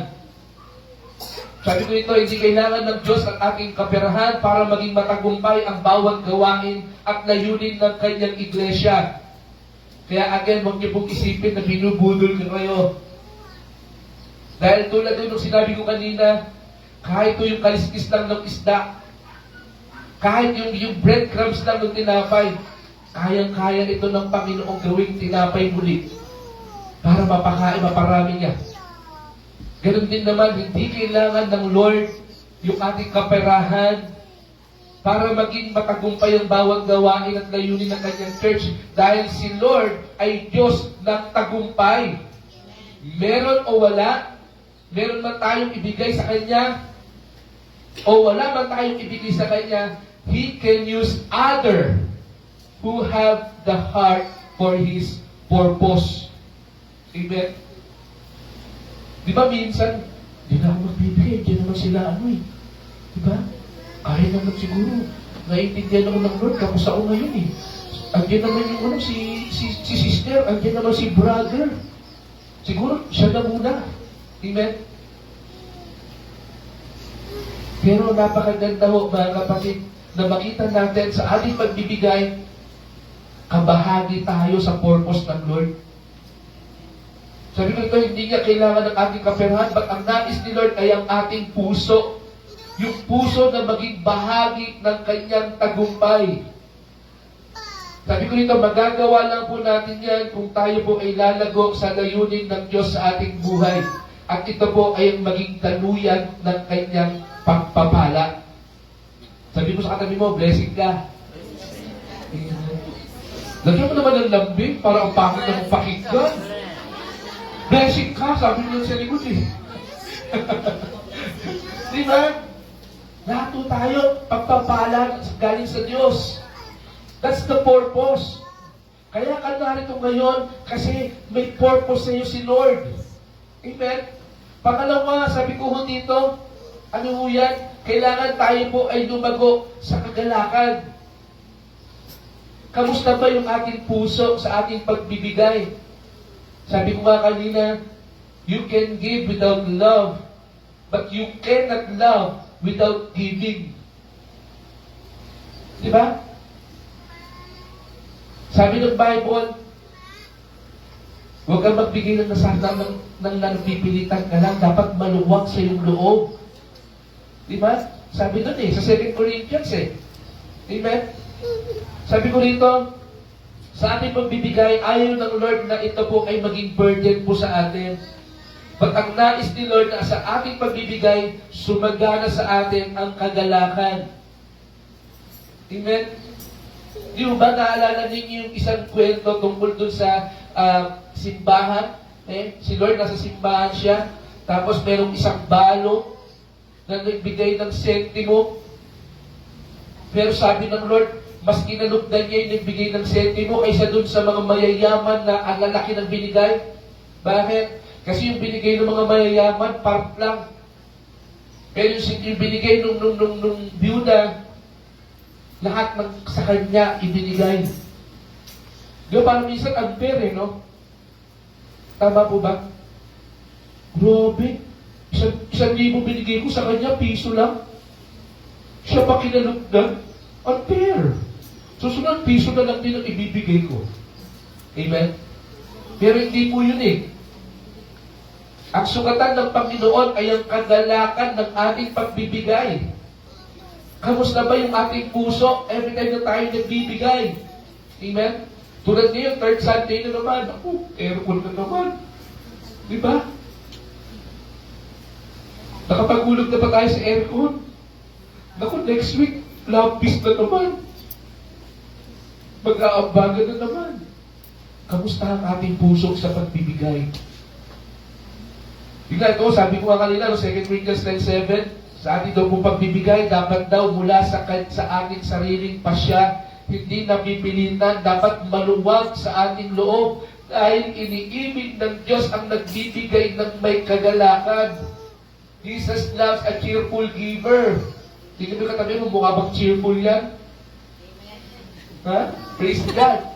Sabi ko ito, hindi kailangan ng Diyos ang ating kaperahan para maging matagumpay ang bawat gawain at layunin ng kanyang iglesia. Kaya again, huwag niyo pong isipin na binubudol ko kayo. Dahil tulad nung sinabi ko kanina, kahit yung kaliskis lang ng isda, kahit yung breadcrumbs lang ng tinapay, kayang-kaya ito ng Panginoong gawing tinapay muli para mapakain, maparami niya. Ganun din naman, hindi kailangan ng Lord yung ating kaperahan para maging matagumpay ang bawat gawain at layunin ng kanyang church dahil si Lord ay Diyos ng tagumpay. Meron o wala, meron man tayong ibigay sa Kanya, o wala man tayong ibigay sa Kanya, He can use other who have the heart for His purpose. Amen? Di ba minsan, di na ako magbibigay, di naman sila Di ba? Kaya naman siguro. Naiintindihan ako ng Lord, kapos ako ngayon Andiyan naman yung si sister, andiyan naman si brother. Siguro, siya na muna. Amen? Pero napakaganda ho, mga kapatid, na makita natin sa ating pagbibigay, kabahagi tayo sa purpose ng Lord. Sabi ko ito, hindi niya kailangan ng ating kaperahan, but ang nais ni Lord ay ang ating puso. Yung puso na maging bahagi ng kanyang tagumpay. Sabi ko rito, magagawa lang po natin yan kung tayo po ay lalago sa layunin ng Diyos sa ating buhay. At ito po ay ang maging daluyan ng kanyang pagpapala. Sabi mo sa katabi mo, blessing ka. Lagyan mo naman ng lambing para ang pangit na pakinggan. Blessing ka, sabi mo sa likod Di ba? Lahat po tayo pagpapala galing sa Diyos. That's the purpose. Kaya ka narito ngayon kasi may purpose sa iyo si Lord. Amen? Pangalawa, sabi ko ho dito, ano ho yan? Kailangan tayo po ay lumago sa kagalakan. Kamusta ba yung ating puso sa ating pagbibigay? Sabi ko nga kanina, you can give without love, but you cannot love without giving. Di ba? Sabi ng Bible, huwag kang magbigay ng nasasam ng napipilitan ka lang. Dapat maluwag sa iyong loob. Di ba? Sabi doon sa 2 Corinthians Amen? Sabi ko rito, sa ating pagbibigay, ayaw ng Lord na ito po ay maging burden po sa atin. But ang nais ni Lord na sa ating pagbibigay, sumagana sa atin ang kagalakan. Amen? Di ba naalala ninyo yung isang kwento tungkol dun sa simbahan? Si Lord nasa simbahan siya, tapos merong isang balo na nagbigay ng sentimo. Pero sabi ng Lord, mas kinalugdan niya yung nagbigay ng sentimo kaysa dun sa mga mayayaman na ang lalaki ng binigay. Bakit? Kasi yung binigay ng mga mayayaman, part lang. Pero yung binigay nung byuda, lahat ng sa kanya ibinigay. Di ba parang minsan unfair no? Tama po ba? Grabe. 1,000 binigay ko sa kanya, piso lang. Siya pa kinalugdan. Unfair. Susunod, piso na lang din ang ibibigay ko. Amen? Pero hindi po yun Ang sukatan ng Panginoon ay ang kagalakan ng ating pagbibigay. Kamusta ba yung ating puso every time na tayo nagbibigay? Amen? Tulad ngayon, third Sunday na naman. Ako, aircon na naman. Di ba? Nakapagulog na pa tayo sa aircon. Naku, next week, labis na naman. Mag-aabagan na naman. Kamusta ang ating puso sa pagbibigay? Tingnan ito, sabi ko nga kanina, 2 Corinthians 9:7, sa ating daw pong pagbibigay, dapat daw mula sa ating sariling pasya, hindi napipilitan, dapat maluwag sa ating loob, dahil iniibig ng Diyos ang nagbibigay ng may kagalakan. Jesus loves a cheerful giver. Tingnan mo katabi mo, mukha bang cheerful yan? Ha? Praise God.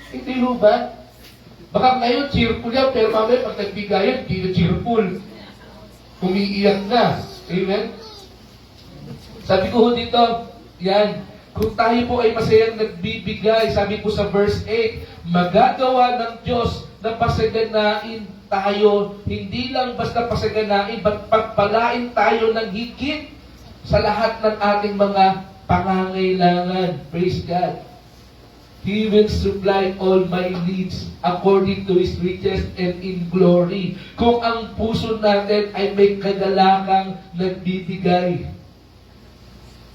Hindi mo ba? Baka ngayon cheerful yan, pero mamaya pag nagbigayan, hindi na cheerful. Umiiyak na. Amen? Sabi ko dito, yan, kung tayo po ay masayang nagbibigay, sabi po sa verse 8, magagawa ng Diyos na pasaganain tayo, hindi lang basta pasaganain, but pagpalain tayo ng higit sa lahat ng ating mga pangangailangan. Praise God. He will supply all my needs according to His riches and in glory. Kung ang puso natin ay may kagalakang nagbibigay.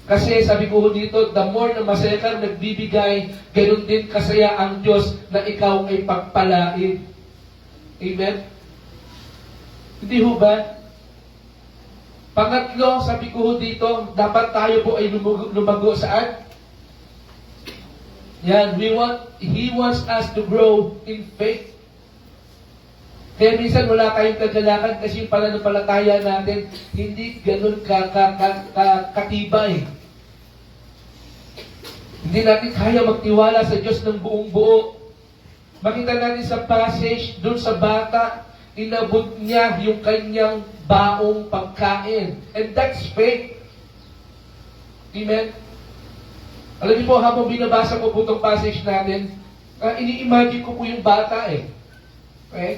Kasi sabi ko dito, the more na masaya kang nagbibigay, ganoon din kasaya ang Diyos na ikaw ay pagpalain. Amen? Hindi ho ba? Pangatlo, sabi ko ho dito, dapat tayo po ay lumago saan? Yan, He wants us to grow in faith. Kaya minsan wala tayong kagalakan kasi yung pananampalataya natin hindi ganun katibay. Hindi natin kaya magtiwala sa Diyos ng buong buo. Makita natin sa passage, doon sa bata, inabot niya yung kanyang baong pagkain. And that's faith. Amen? Alam niyo po, habang binabasa ko po itong passage natin, ini-imagine ko po yung bata eh. Okay?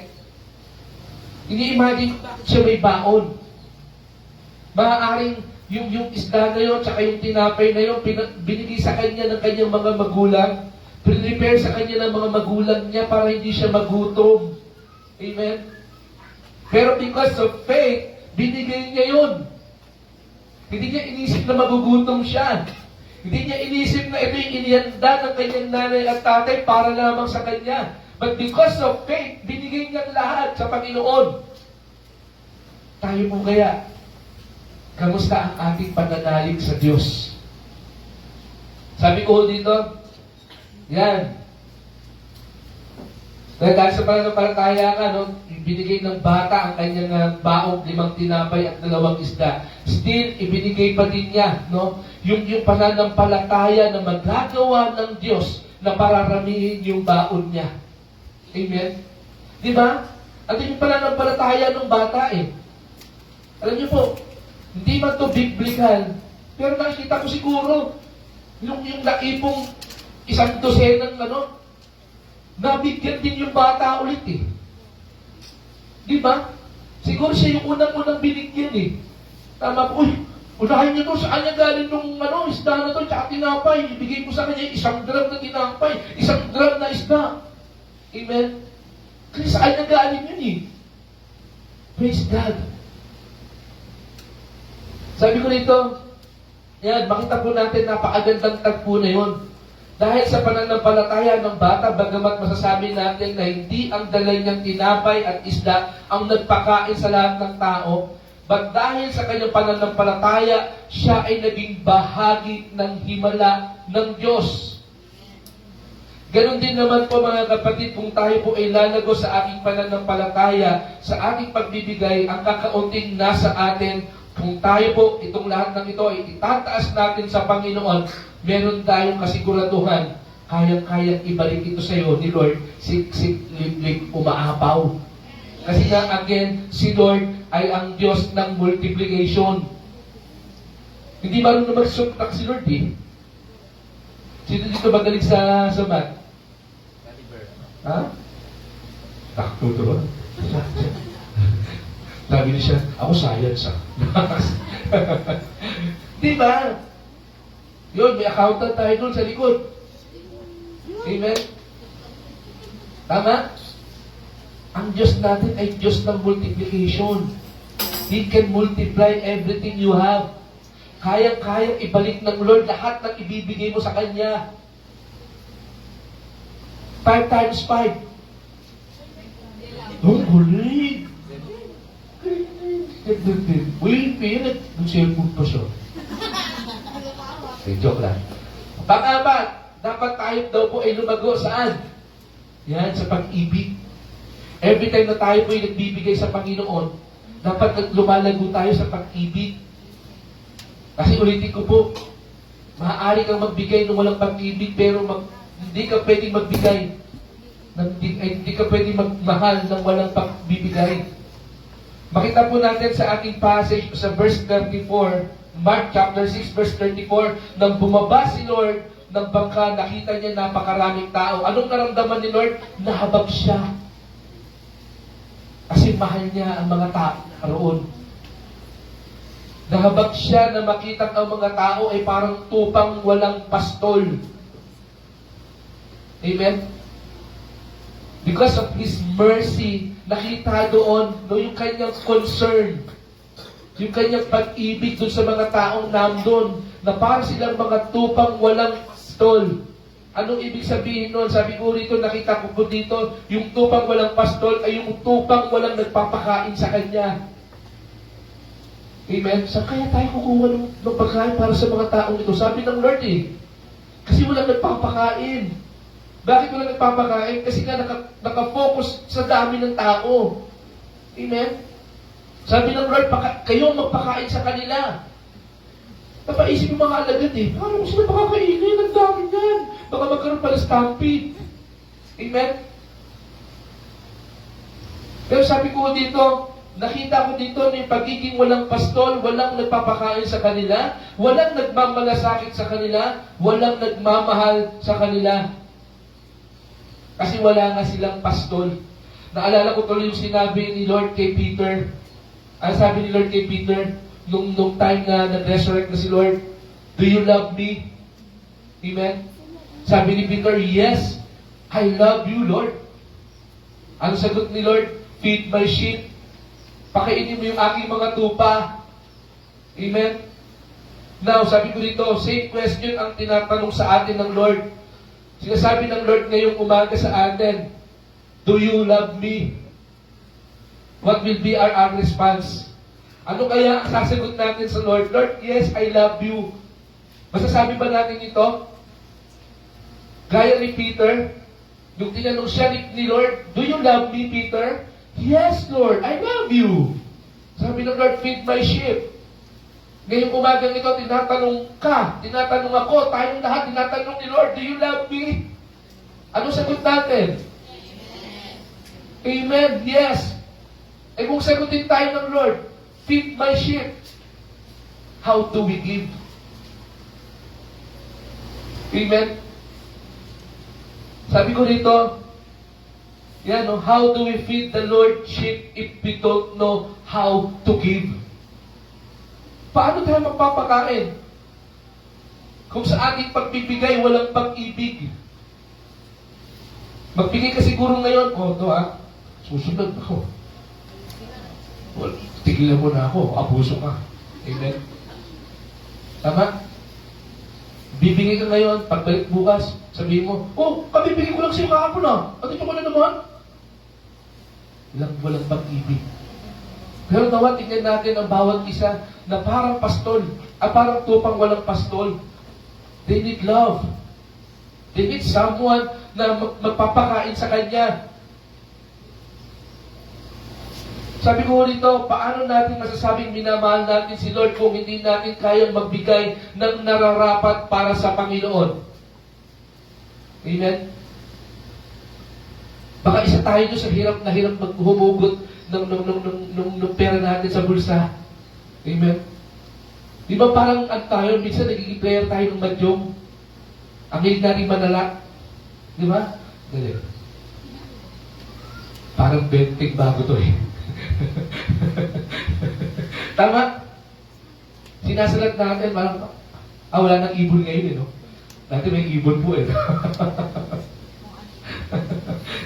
Ini-imagine ko bakit siya may baon. Maaaring yung isda na yun, tsaka yung tinapay na yun, binigay sa kanya ng kanyang mga magulang, prepare sa kanya ng mga magulang niya para hindi siya magutom. Amen? Pero because of faith, binigay niya yun. Hindi niya inisip na magugutom siya. Hindi niya inisip na ito yung inihanda ng kanyang nanay at tatay para lamang sa kanya. But because of faith, binigay niya lahat sa Panginoon. Tayo po kaya, kamusta ang ating pananalig sa Diyos? Sabi ko dito, yan. Dahil sa pananampalataya ka, no, binigay ng bata ang kanyang baong 5 tinapay at 2 isda. Still, ibinigay pa din niya, no, yung pananampalataya na magagawa ng Diyos na pararamihin yung baon niya. Amen? Di ba? At yung pananampalataya ng bata eh. Alam niyo po, hindi man to biblical, pero nakikita ko siguro, yung nakipong 100 ano, nabigyan din yung bata ulit eh. Di ba? Siguro siya yung unang-unang binigyan eh. Tama po, unahin niyo to, saan niya galing nung isda na to, tsaka tinapay. Ibigay ko sa kanya 1 gram na tinapay, 1 gram na isda. Amen? Kasi saan niya galing yun eh? Praise God. Sabi ko rito, yan, makita po natin napakagandang tagpo na yun. Dahil sa pananampalataya ng bata, bagamat masasabi natin na hindi ang dala niyang tinapay at isda ang nagpakain sa lahat ng tao, but dahil sa kanyang pananampalataya, siya ay naging bahagi ng himala ng Diyos. Ganon din naman po mga kapatid, kung tayo po ay lalago sa ating pananampalataya, sa ating pagbibigay, ang kakaunting nasa atin, kung tayo po, itong lahat ng ito ay itataas natin sa Panginoon, meron tayong kasiguraduhan, kayang-kayang ibalik ito sa iyo ni Lord, siksik-lik-lik, umaapaw. Kasi nga, again, si Lord ay ang Diyos ng multiplication. Hindi marunong mag-subtract si Lord eh. Sino dito magaling sa math? Ha? Takto to ba? Sabi niya siya, ako science ah. Di ba? Yun, may accountant tayo doon sa likod. Amen? Tama? Ang Diyos natin ay Diyos ng multiplication. He can multiply everything you have. Kayang-kayang ibalik ng Lord lahat ng ibibigay mo sa Kanya. 5 times 5. Oh, galing! Uy, pilit. Ang cellphone pa siya. Joke lang. Pang-apat, dapat tayo daw po ay lumago saan? Yan, sa pag-ibig. Every time na tayo po ay nagbibigay sa Panginoon, dapat lumalago tayo sa pag-ibig. Kasi ulitin ko po, maaari kang magbigay ng walang pag-ibig, pero hindi ka pwedeng magbigay. Hindi ka pwedeng magmahal ng walang pagbibigay. Makita po natin sa ating passage sa verse 34, Mark chapter 6 verse 34, nang bumaba si Lord ng bangka, nakita niya napakaraming tao. Anong naramdaman ni Lord? Nahabag siya. Kasi mahal niya ang mga tao roon. Nahabag siya na makita ang mga tao ay parang tupang walang pastol. Amen? Because of His mercy, nakita doon yung kanyang concern, yung kanyang pag-ibig doon sa mga taong nandun, na para silang mga tupang walang pastol. Anong ibig sabihin nun? Sabi ko rito, nakita ko po dito, yung tupang walang pastol ay yung tupang walang nagpapakain sa kanya. Amen? Saan kaya tayo kukuha ng pagkain para sa mga taong ito? Sabi ng Lord kasi walang nagpapakain. Bakit walang nagpapakain? Kasi nga nakafocus sa dami ng tao. Amen? Sabi ng Lord, kayo magpakain sa kanila. Napaisip yung mga alagad paano mo sila pakakainin? Ang dami yan. Baka magkaroon pala stampede. Amen? Pero sabi ko dito, nakita ko dito na yung pagiging walang pastol, walang nagpapakain sa kanila, walang nagmamalasakit sa kanila, walang nagmamahal sa kanila. Kasi wala nga silang pastol. Naalala ko tuloy yung sinabi ni Lord kay Peter. Ang sabi ni Lord kay Peter, nung time na nag-resurrect na si Lord, do you love me? Amen? Sabi ni Peter, yes, I love you, Lord. Ano sagot ni Lord? Feed my sheep. Pakainin mo yung aking mga tupa. Amen? Now, sabi ko dito, same question ang tinatanong sa atin ng Lord. Sinasabi ng Lord ngayong umaga sa atin, do you love me? What will be our response? Ano kaya ang sasagot natin sa Lord? Lord, yes, I love you. Masasabi ba natin ito? Gaya ni Peter, yung tinanong siya ni Lord, do you love me, Peter? Yes, Lord, I love you. Sabi ng Lord, feed my sheep. Ngayong umagang ito, tinatanong ako, tayong lahat, tinatanong ni Lord, do you love me? Ano sagot natin? Amen, yes. Eh kung sagutin tayo ng Lord, feed my sheep. How do we give? Amen? Sabi ko rito, how do we feed the Lord sheep if we don't know how to give? Paano tayo magpapakain? Kung sa ating pagbibigay, walang pag-ibig. Magbigay ka siguro ngayon, susunod ako. Well, tigilan mo na ako, abuso ka. Amen? Tama? Bibigay ka ngayon, pagbalik bukas, sabihin mo, kabibigay ko lang sa'yo kahapon Dito ko na naman. Walang pag-ibig. Pero nawa, tingnan natin ang bawat isa na parang pastol, parang tupang walang pastol. They need love. They need someone na magpapakain sa kanya. Sabi ko rito, paano natin masasabing minamahal natin si Lord kung hindi natin kayang magbigay ng nararapat para sa Panginoon? Amen? Baka isa tayo doon sa hirap na hirap maghumugot ng pera natin sa bulsa. Amen? Di ba parang tayo, minsan nagiging player tayo ng madyong. Ang hilig natin manala. Di ba? Dali. Parang benting bago to Tama? Sinasalat natin, parang, wala nang ibon ngayon Dati may ibon po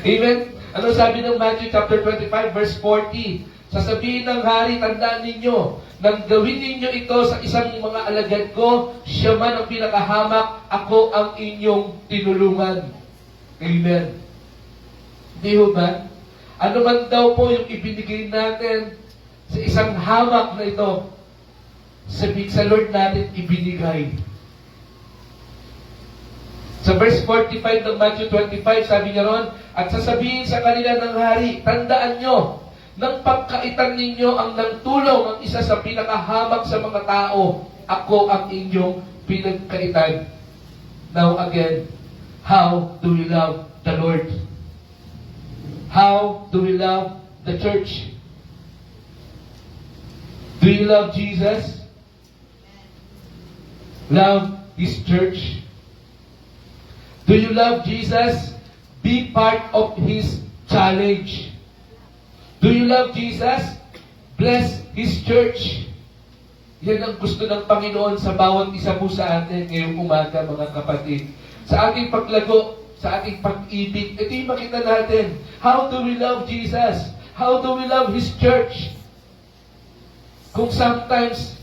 Amen? Ano sabi ng Matthew chapter 25, verse 40? Sasabihin ng hari, tandaan ninyo, nang gawin ninyo ito sa isang mga alagad ko, siya man ang pinakahamak, ako ang inyong tinulungan. Amen. Di ba? Ano man daw po yung ibinigay natin sa isang hamak na ito, sa Lord natin ibinigay. Sa verse 45 ng Matthew 25, sabi niya ron, at sasabihin sa kanila ng hari, tandaan nyo, nang pagkaitan ninyo ang nangtulong ang isa sa pinakahamak sa mga tao, ako ang inyong pinagkaitan. Now again, how do we love the Lord? How do we love the church? Do you love Jesus? Love His church? Do you love Jesus? Be part of His challenge. Do you love Jesus? Bless His church. Yan ang gusto ng Panginoon sa bawat isa po sa atin ngayong umaga, mga kapatid. Sa ating paglago, sa ating pag-ibig, ito yung makita natin. How do we love Jesus? How do we love His church? Kung sometimes,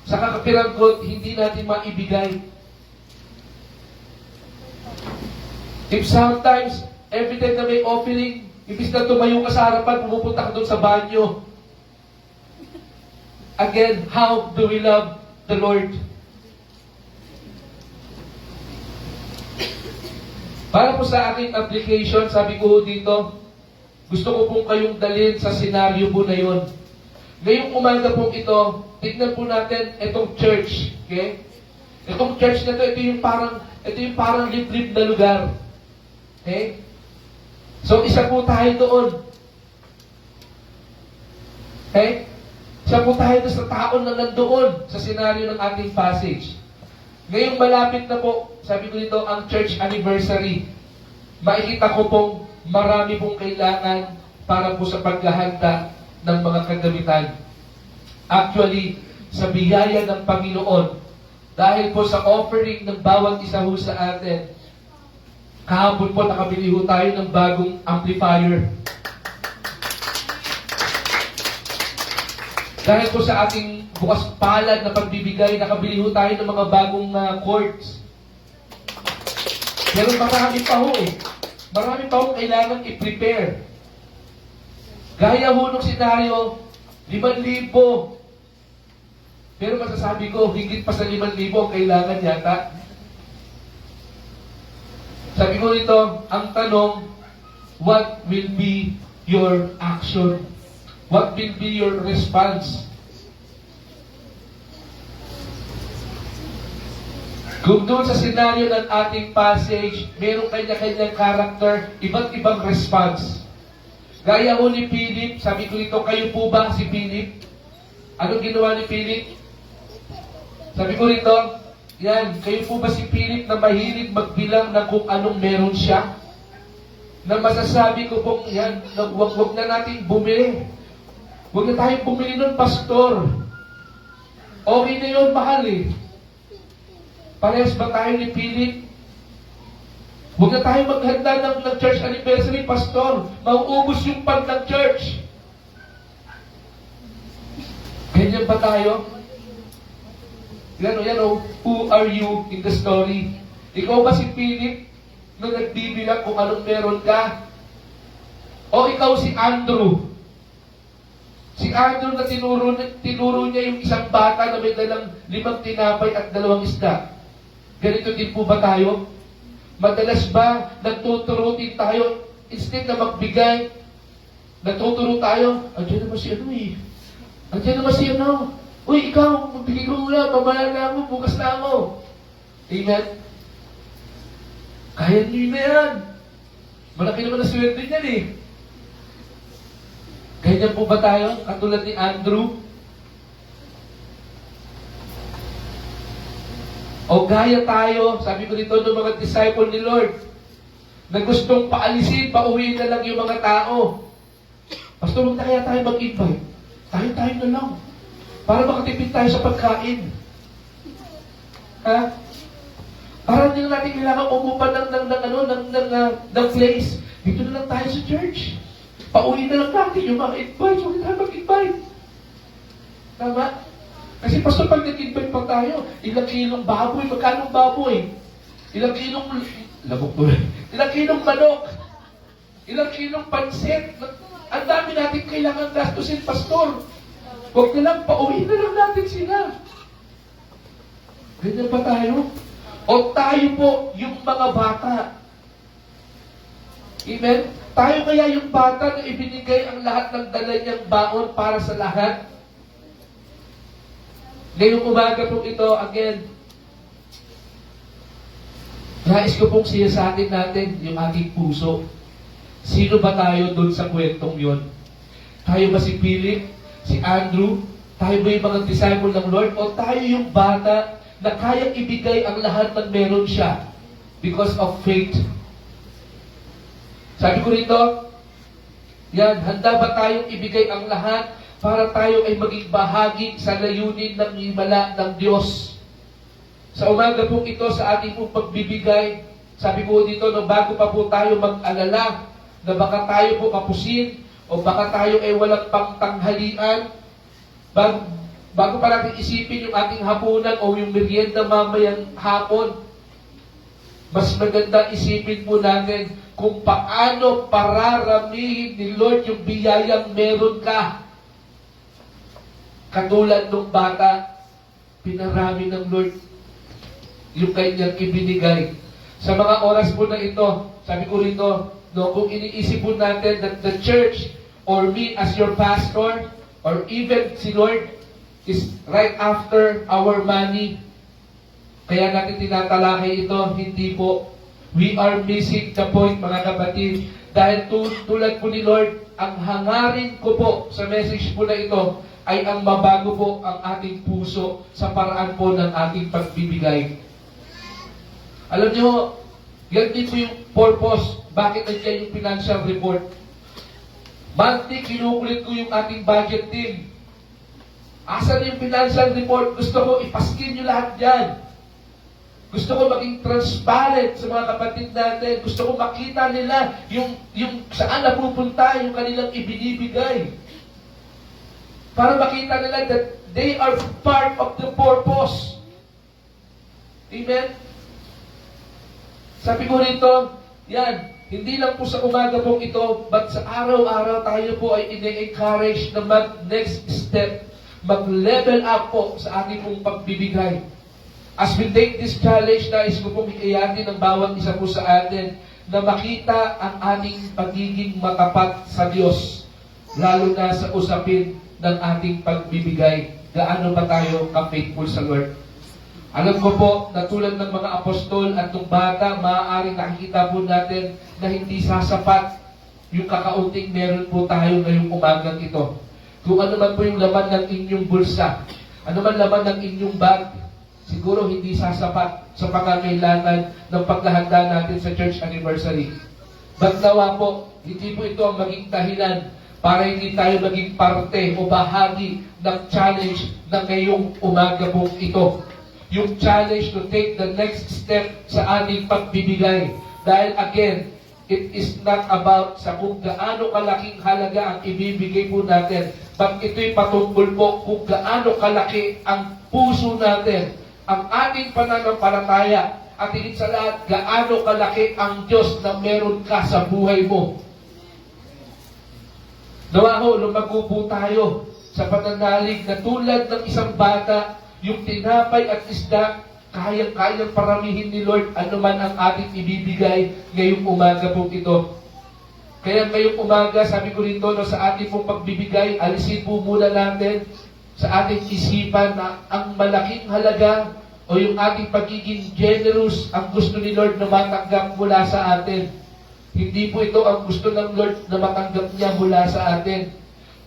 sa kakapiranggot, hindi natin maibigay. If sometimes, every time na may offering, imbis na tumayo ka sa harapan, pumupunta ka doon sa banyo. again, how do we love the Lord? Para po sa aking application, sabi ko dito, gusto ko pong kayong dalhin sa senaryo po na yun. Ngayong umaga po ito, tignan po natin itong church. Okay? Itong church na ito yung parang liblib na lugar. Okay? So, isa po tayo doon. Okay? Isa po tayo doon sa taon na nandoon sa senaryo ng ating passage. Ngayong malapit na po, sabi ko dito, ang church anniversary. Makikita ko pong marami pong kailangan para po sa paghahanda ng mga kagamitan. Actually, sa biyaya ng Panginoon, dahil po sa offering ng bawat isa ho sa atin, kahapon po nakabili ho tayo ng bagong amplifier. Dahil po sa ating bukas palad na pagbibigay, nakabili ho tayo ng mga bagong chords. Pero marami pa ho eh. Marami pa ho kailangan i-prepare. Gaya ho ng senaryo, 5,000. Pero masasabi ko, higit pa sa 5,000 ang kailangan yata. Sabi ko nito, ang tanong, what will be your action? What will be your response? Kung doon sa senaryo ng ating passage, merong kanya-kanyang character, iba't ibang response. Gaya ho ni Philip, sabi ko nito, kayo po ba si Philip? Anong ginawa ni Philip? Sabi ko nito, yan, kayo po ba si Philip na mahilig magbilang ng kung anong meron siya? Na masasabi ko pong, yan, wag na natin bumili. Huwag na tayong bumili nun, pastor. Okay na yun, mahal eh. Parehas ba tayo ni Philip? Huwag na tayong maghanda ng church anniversary, pastor. Mauubos yung pag ng church. Ganyan ba tayo? Yan o, who are you in the story? Ikaw ba si Philip na nagbibilang kung anong meron ka? O ikaw si Andrew? Si Andrew na tinuro niya yung isang bata na may dalang 5 tinapay at 2 isda. Ganito din po ba tayo? Madalas ba nagtuturutin tayo instead na magbigay? Nagtuturo tayo, andiyan naman si ano eh. Andiyan naman si ano. Uy, ikaw, magbigay ko muna, mamaya na ako, bukas na ako. Amen? Kaya niyo na yan. Malaki naman na swerte niyan eh. Ganyan po ba tayo? Katulad ni Andrew? O gaya tayo, sabi ko dito ng mga disciple ni Lord, na gustong paalisin, pauwiin na lang yung mga tao. Pastor, huwag na kaya tayo mag-invite. Tayo na lang. Para makatipid tayo sa pagkain. Ha? Para hindi na natin kailangan umupan ng place. Dito na lang tayo sa church. Pauwi na lang natin yung mga invite. Huwag tayo mag-invite. Tama? Kasi pastor, pag nag-invite pa tayo, ilang kilong baboy, magkano baboy? Ilang kilong ilang kilong manok? Ilang kilong pansit? Ang dami natin kailangan gastusin, pastor. Huwag na lang, pauwi na lang natin sila. Ganyan ba tayo? O tayo po, yung mga bata. Amen? Tayo kaya yung bata na ibinigay ang lahat ng dala niyang baon para sa lahat? Ngayong umaga po ito, again, nais ko pong siyasatin natin yung ating puso. Sino ba tayo doon sa kwentong yon? Tayo ba si Philip? Si Andrew? Tayo ba yung mga disciple ng Lord? O tayo yung bata na kayang ibigay ang lahat ng meron siya because of faith? Sabi ko rito, yan, handa ba tayong ibigay ang lahat para tayo ay maging bahagi sa layunin ng himala ng Diyos? Sa umaga po ito, sa ating pong pagbibigay, sabi ko dito, no, bago pa po tayo mag-alala na baka tayo po kapusin o baka tayo ay walang pangtanghalian, bago pa natin isipin yung ating hapunan o yung merienda mamayang hapon, mas maganda isipin po natin kung paano pararamihin ni Lord yung biyayang meron ka. Katulad ng bata, pinarami ng Lord yung kanyang ibinigay. Sa mga oras po na ito, sabi ko rito, no, kung iniisip po natin that the church or me as your pastor or even si Lord is right after our money, kaya natin tinatalakay ito, hindi po. We are missing the point, mga kapatid. Dahil tulad po ni Lord, ang hangarin ko po sa message po na ito ay ang mabago po ang ating puso sa paraan po ng ating pagbibigay. Alam niyo, yan din po yung purpose. Bakit nandiyan yung financial report? Monthly, kinukulit ko yung ating budget team. Asan yung financial report? Gusto ko ipaskin nyo lahat dyan. Gusto ko maging transparent sa mga kapatid natin. Gusto ko makita nila yung saan napupunta yung kanilang ibinibigay. Para makita nila that they are part of the purpose. Amen? Sabi ko rito, yan, hindi lang po sa umaga pong ito, but sa araw-araw tayo po ay ine-encourage na mag-next step, mag-level up po sa ating pong pagbibigay. As we take this challenge, nais ko pong hikayatin ng bawat isa po sa atin na makita ang ating pagiging matapat sa Diyos, lalo na sa usapin ng ating pagbibigay. Gaano ba tayo ka-faithful sa Lord? Alam ko po, na tulad ng mga apostol at ng bata, maaaring nakikita po natin na hindi sasapat yung kakaunting meron po tayo ngayong umagang ito. Kung ano man po yung laman ng inyong bulsa, ano man laman ng inyong bag, siguro hindi sasapat sa pangangailangan ng paghahanda natin sa church anniversary. Bagnawa po, hindi po ito ang maging dahilan para hindi tayo maging parte o bahagi ng challenge na ngayong umaga po ito. Yung challenge to take the next step sa ating pagbibigay. Dahil again, it is not about sa kung gaano kalaking halaga ang ibibigay po natin. But ito'y patungkol po kung gaano kalaki ang puso natin, ang ating pananampalataya, at higit sa lahat, gaano kalaki ang Diyos na meron ka sa buhay mo. Nawa ho, lumago po tayo sa pananalig na tulad ng isang bata, yung tinapay at isda, kayang-kayang paramihin ni Lord anuman ang ating ibibigay ngayong umaga po ito. Kaya ngayong umaga, sabi ko rito, no, sa ating pong pagbibigay, alisin po muna natin sa ating isipan na ang malaking halaga o yung ating pagiging generous ang gusto ni Lord na matanggap mula sa atin. Hindi po ito ang gusto ng Lord na matanggap niya mula sa atin.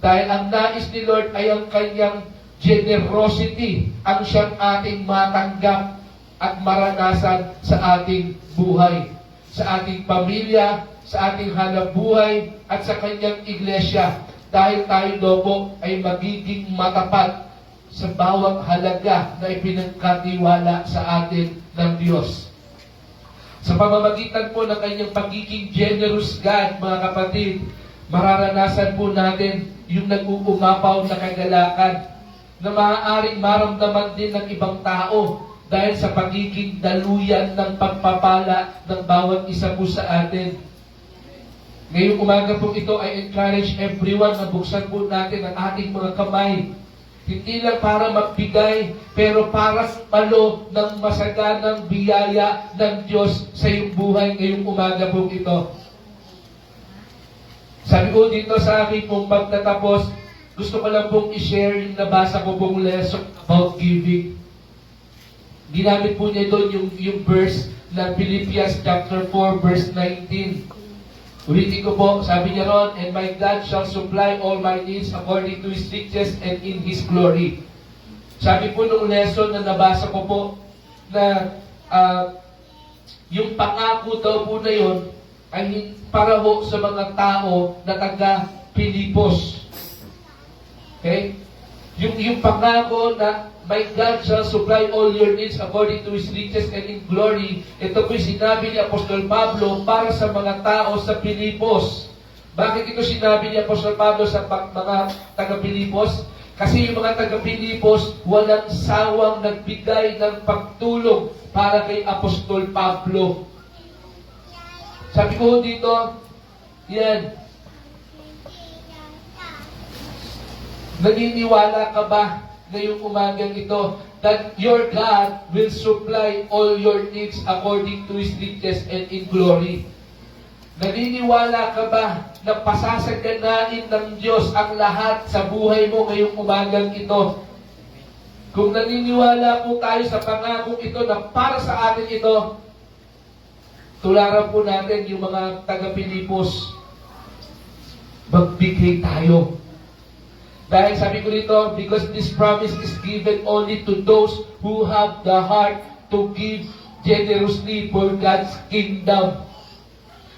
Dahil ang nais ni Lord ay ang kanyang generosity ang siyang ating matanggap at maranasan sa ating buhay, sa ating pamilya, sa ating hanap buhay, at sa kanyang iglesia. Dahil tayo po ay magiging matapat sa bawat halaga na ipinagkatiwala sa atin ng Diyos. Sa pamamagitan po ng kanyang pagiging generous God, mga kapatid, mararanasan po natin yung nag-uumapaw na kagalakan na maaaring maramdaman din ng ibang tao dahil sa pagiging daluyan ng pagpapala ng bawat isa po sa atin. Ngayong umaga po ito, I encourage everyone na buksan po natin ang ating mga kamay. Hindi lang para magbigay, pero para palo ng masaganang biyaya ng Diyos sa iyong buhay ngayong umaga po ito. Sabi ko dito sa aking pong pagtatapos, gusto ko lang pong i-share yung nabasa ko pong lesson about giving. Ginamit po niya doon yung verse na Philippians chapter 4 verse 19. Ulitin ko po, sabi niya ron, and my God shall supply all my needs according to His riches and in His glory. Sabi po nung lesson na nabasa ko po, na yung pangako daw po na yun ay para ho sa mga tao na taga Pilipos. Okay? Yung pangako na my God shall supply all your needs according to His riches and in glory, ito po'y sinabi ni Apostol Pablo para sa mga tao sa Pilipos. Bakit ito sinabi ni Apostol Pablo sa mga taga-Pilipos? Kasi yung mga taga-Pilipos walang sawang nagbigay ng pagtulong para kay Apostol Pablo. Sabi ko dito, yan, Naniniwala ka ba ngayong umagang ito that your God will supply all your needs according to His riches and in glory? Naniniwala ka ba na pasasaganain ng Diyos ang lahat sa buhay mo ngayong umagang ito? Kung naniniwala po tayo sa pangakong ito na para sa atin ito, tularan po natin yung mga taga-Pilipos. Magbigay tayo. Dahil sabi ko dito, because this promise is given only to those who have the heart to give generously for God's kingdom.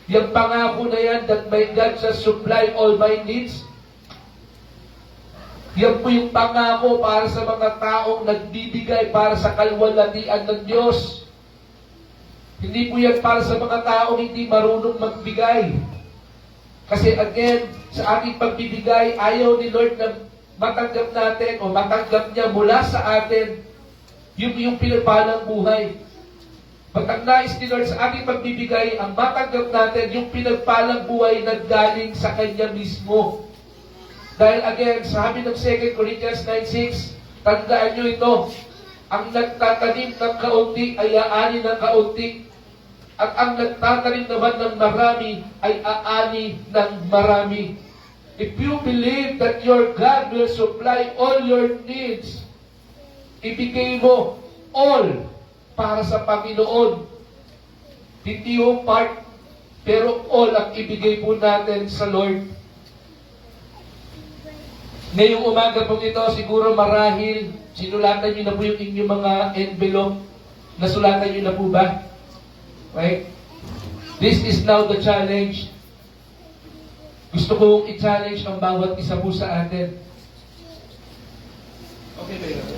Yung pangako na yan, that my God shall supply all my needs, yan po yung pangako para sa mga taong nagbibigay para sa kalwalhatian ng Diyos. Hindi po yan para sa mga taong hindi marunong magbigay. Kasi again, sa ating pagbibigay, ayaw ni Lord na matanggap natin o matanggap niya mula sa atin yung pinapalang buhay. Pag ang nais ni Lord sa ating pagbibigay, ang matanggap natin yung pinagpalang buhay na galing sa Kanya mismo. Dahil again, sabi ng 2 Corinthians 9:6, tandaan nyo ito, ang nagtatanim ng kaunti ay aani ng kaunti, at ang nagtatanim naman ng marami ay aani ng marami. If you believe that your God will supply all your needs, ibigay mo all para sa Panginoon. Hindi yung part, pero all ang ibigay po natin sa Lord. Ngayong umaga po ito, siguro marahil, sinulatan nyo na po yung inyong mga envelope. Nasulatan nyo na po ba? Right? This is now the challenge. Gusto kong i-challenge ang bawat isa po sa atin. Okay ba yun?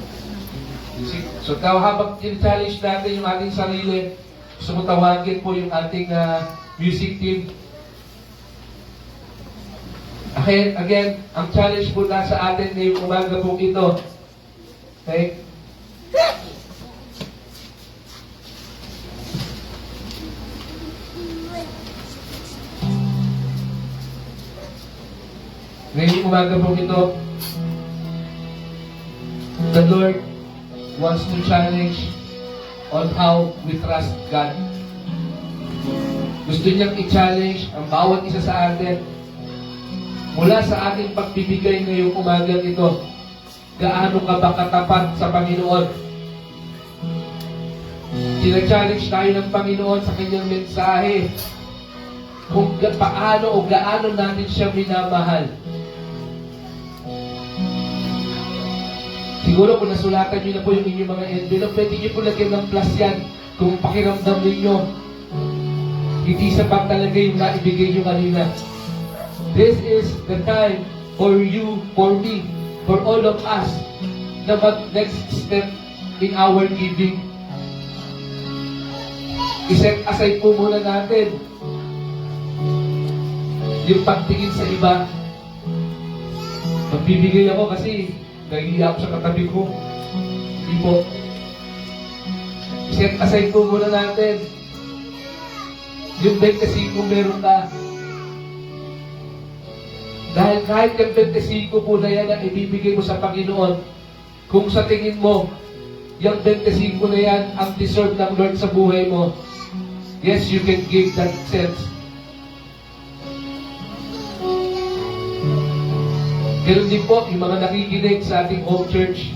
So, habang i-challenge natin yung ating sarili, gusto ko tawagin po yung ating music team. Again, ang challenge po nasa atin ngayong umaga po ito. Okay? Ngayong umaga po ito, the Lord wants to challenge on how we trust God. Gusto niyang i-challenge ang bawat isa sa atin mula sa ating pagbibigay ngayong umagang ito. Gaano ka ba katapat sa Panginoon? Sina-challenge tayo ng Panginoon sa kanyang mensahe kung paano o gaano natin siya minamahal. Siguro kung nasulatan nyo na po yung inyong mga envelope, pwede nyo po lagyan ng plus yan kung pakiramdam ninyo. Hindi sapat talaga yung naibigay nyo kanina. This is the time for you, for me, for all of us na mag-next step in our giving. I-set aside po muna natin yung pagtingin sa iba. Magbibigay ako kasi nahihiya ako sa katabi ko. Hindi po. I-set aside po muna natin yung 25 kung meron ka. Dahil kahit yung 25 po na yan ang ibibigay mo sa Panginoon, kung sa tingin mo, yung 25 na yan ang deserve ng Lord sa buhay mo, yes, you can give that sense. Ganun din po, yung mga nakikinig sa ating home church,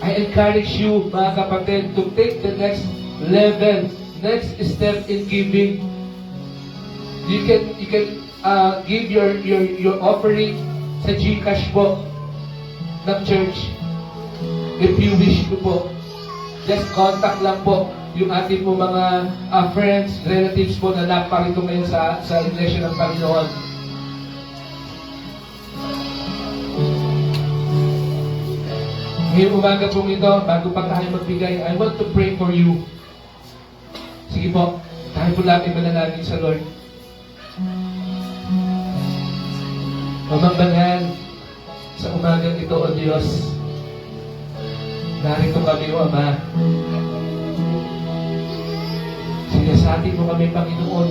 I encourage you, mga kapatid, to take the next level, next step in giving. You can give your offering sa GCash po ng church. If you wish to po, just contact lang po yung ating po mga friends, relatives po na naparito ngayon sa Iglesia ng Panginoon. Ngayong umaga pong ito, bago pa tayo magbigay, I want to pray for you. Sige po, tayo po natin manalangin sa Lord. Mamambangan sa umagang ito, O Diyos. Narito kami, O Ama. Sinasati mo kami, Panginoon.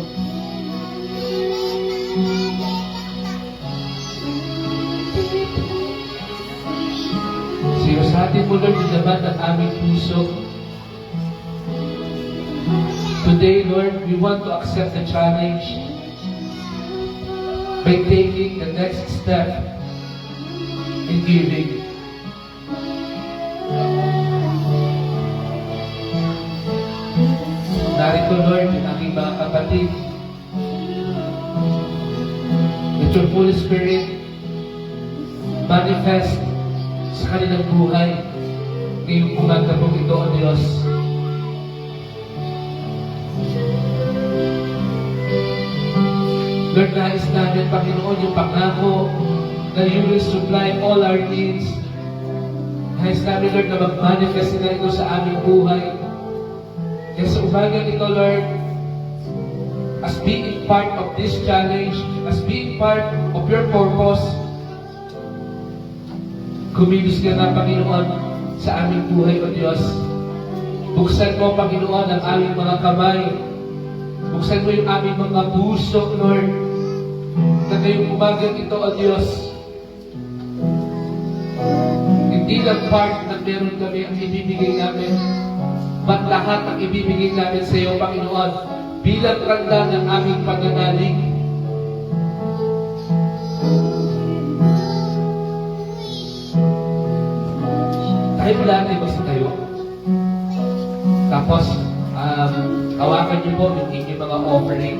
atin mo, Lord, yung laman ng aming puso. Today, Lord, we want to accept the challenge by taking the next step in giving. Narito, Lord, yung aking mga kapatid. Let your Holy Spirit manifest sa kanilang buhay ngayong umaga po ito, O Diyos. Lord, nais namin, Panginoon, yung pangako na you will supply all our needs. Nais namin, Lord, na mag-manifest na ito sa aming buhay. Kaya sa umagang ito, Lord, as being part of this challenge, as being part of your purpose, kumilos ka na, Panginoon, sa aming buhay, O Diyos. Buksan mo, Panginoon, ang aming mga kamay. Buksan mo yung aming mga puso, Lord, na ngayong umagang ito, O Diyos. Hindi lang part na meron kami ang ibibigay namin, but lahat ang ibibigay namin sa iyo, Panginoon, bilang tanda ng aming pagnanalig. Tayo lahat ay basta tayo. Tapos, hawakan niyo po yung inyong mga offering.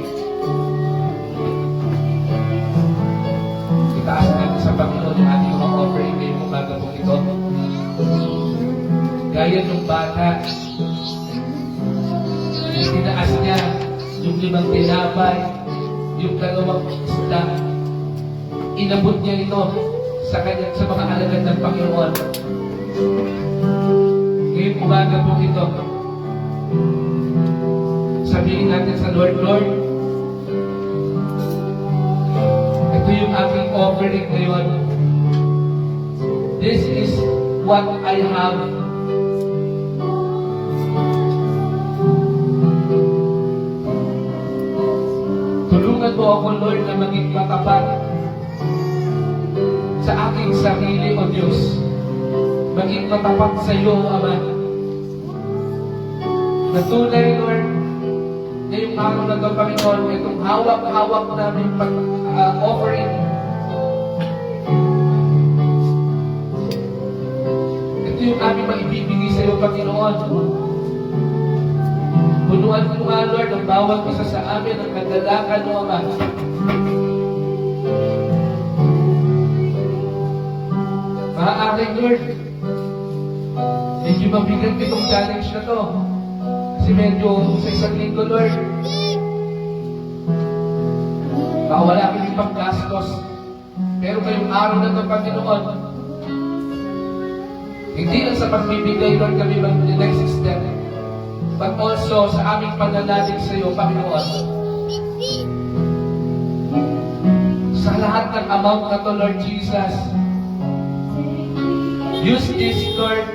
Itaas natin sa Panginoon yung ating mga offering ngayong umaga po ito. Gaya ng bata, tinaas niya yung 5 tinapay, yung 2 isda. Inabot niya ito sa mga alagad ng Panginoon. Ngayong umaga po ito, sabihin natin sa Lord, Lord, ito yung aking offering ngayon. This is what I have. Tulungan mo ako, Lord, na maging matapat sa aking sarili, O Diyos. Maging matapat sa iyo, Ama. Na tunay, Lord, ngayong araw na ito, Panginoon, itong hawak-hawak namin offering. Ito yung aming maibibigay sa iyo, Panginoon. Punuan mo nga, Lord, ang bawat isa sa amin ang kagalakan mo, Ama. Maaaring, Lord, medyo mabigat itong challenge na to. Kasi medyo sa isang linggo, Lord, baka wala kami pang gastos. Pero ngayong araw na ito, Panginoon, hindi lang sa pagbibigay, Lord, kami mag-next step, but also sa aming pananalig sa iyo, Panginoon. Sa lahat ng amount na to, Lord Jesus, use this, Lord,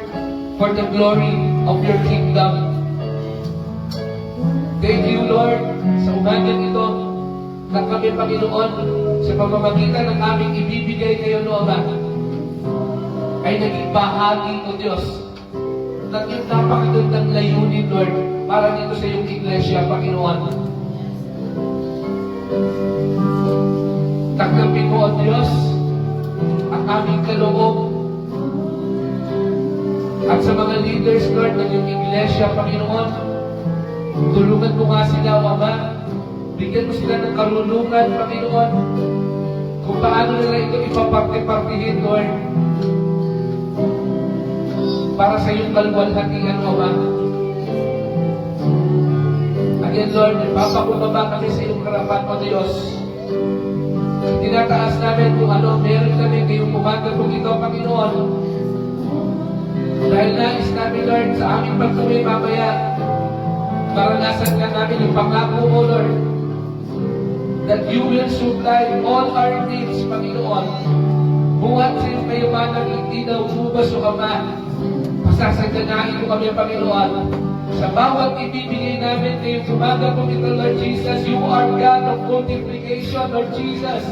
for the glory of your kingdom. Thank you, Lord, sa umagang ito, na kami, Panginoon, sa pamamagitan ng aming ibibigay ngayon, O Ama, ay naging bahagi, O Diyos, ng iyong napakagandang layunin, Lord, para dito sa iyong iglesia, Panginoon. Tanggapin mo, O Diyos, ang aming kaloob at sa mga leaders, Lord, ng iyong iglesia, Panginoon. Tulungan mo nga sila, O Ama. Bigyan mo sila ng karunungan, Panginoon, kung paano nila ito ipaparte-partihin, Lord, para sa iyong kaluwalhatian, O Ama. Again, Lord, ipapakubaba kami sa iyong harapan, O Diyos. Tinataas namin kung ano meron kami ngayong umaga kung ito, Panginoon. Dahil nais namin, Lord, sa aming pagtuloy mamaya, maranasan ka namin yung pangako mo, Lord, that you will supply all our needs, Panginoon. Buhat sa iyong kayamanan, hindi na umubas o Ama. Pasasadyanain mo kami, Panginoon. Sa bawat ibibigay namin ngayong umaga po ito, Lord Jesus, you are God of multiplication, Lord Jesus.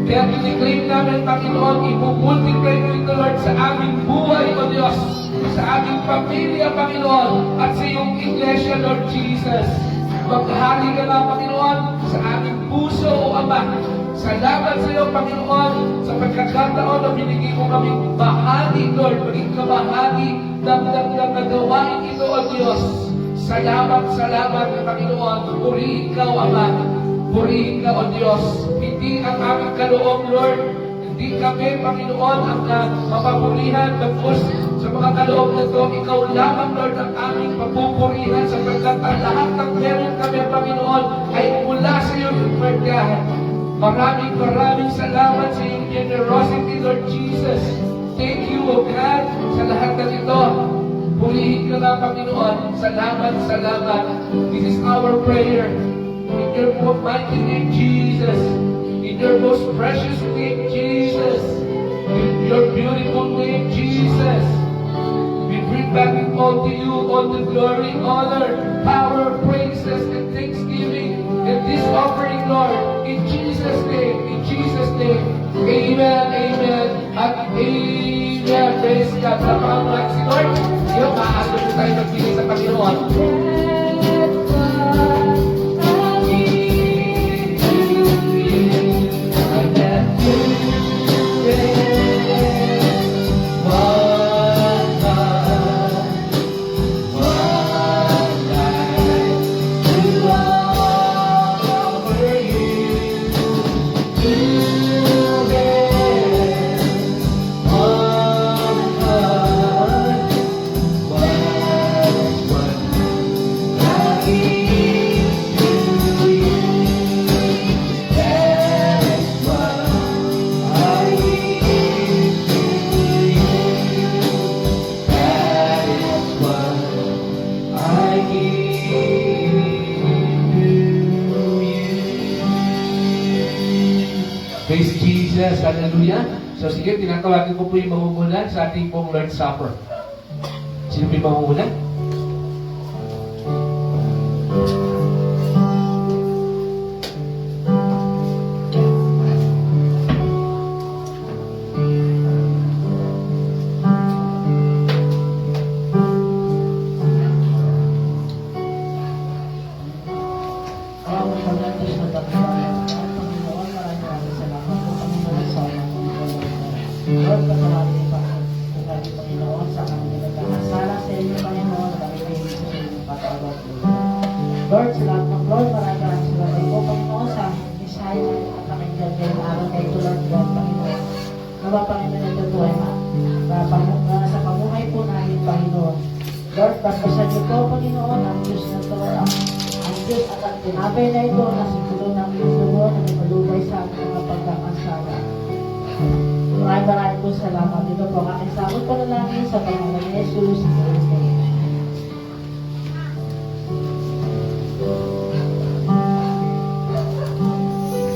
Kaya tiniklaim namin, Panginoon, ipumultiply mo ito, Lord, sa aming buhay, O Diyos, sa aming pamilya, Panginoon, at sa iyong iglesia, Lord Jesus. Maghari ka na, Panginoon, sa aming puso, O Ama. Salamat sa iyo, Panginoon, sa pagkakataon na binigay mo kaming bahagi, Lord, maging kabahagi ng nagawain ito, O Diyos. Salamat, Panginoon. Purihin ka, O Ama. Purihin ka, O Diyos. Hindi ang aming kaloob, Lord. Hindi kami, Panginoon, ang mapapurihan. Bagkus sa mga kaloob na ito, ikaw lamang, Lord, ang aming papupurihan sapagkat ang lahat ng meron kami, Panginoon, ay mula sa iyo, Lord God. Maraming salamat sa iyong generosity, Lord Jesus. Thank you, O God, sa lahat ng ito. Purihin ka na, Panginoon. Salamat. This is our prayer. In your mighty name, Jesus. In your most precious name, Jesus. In your beautiful name, Jesus. We bring back all to you all the glory, honor, power, praises, and thanksgiving. And this offering, Lord, in Jesus' name, amen, at amen. Praise God. Lapakan mo lang si Lord. Iyo, maaasal mo tayo magpili sa Panginoon. Praise Jesus, hallelujah. So sige, tinatawagan ko po yung mamumunan sa ating pong Lord's Supper. Sino po yung mamumunan? Lord, pasalamat po kami, Panginoon, sa kami nagkakasala sa inyo, Panginoon, na kami kayo sa inyong patawad. Lord, salamat ng Lord, maraming salamat po, Panginoon, sa aming Bisaya at pakinggan ngayong araw na ito, Lord God, Panginoon. Nawa, Panginoon, ito po ay sa pamuhay po namin, Panginoon. Lord, pasasan niyo po, Panginoon, ang Diyos na ito, ang Diyos at ang tinapay na ito, na sigulo ng iyong dugo na may malugay sa aming mga pagkakasala. Maraming po salamat. Dito po ang aking samot panalangin sa pangalan ni Jesus. Amen.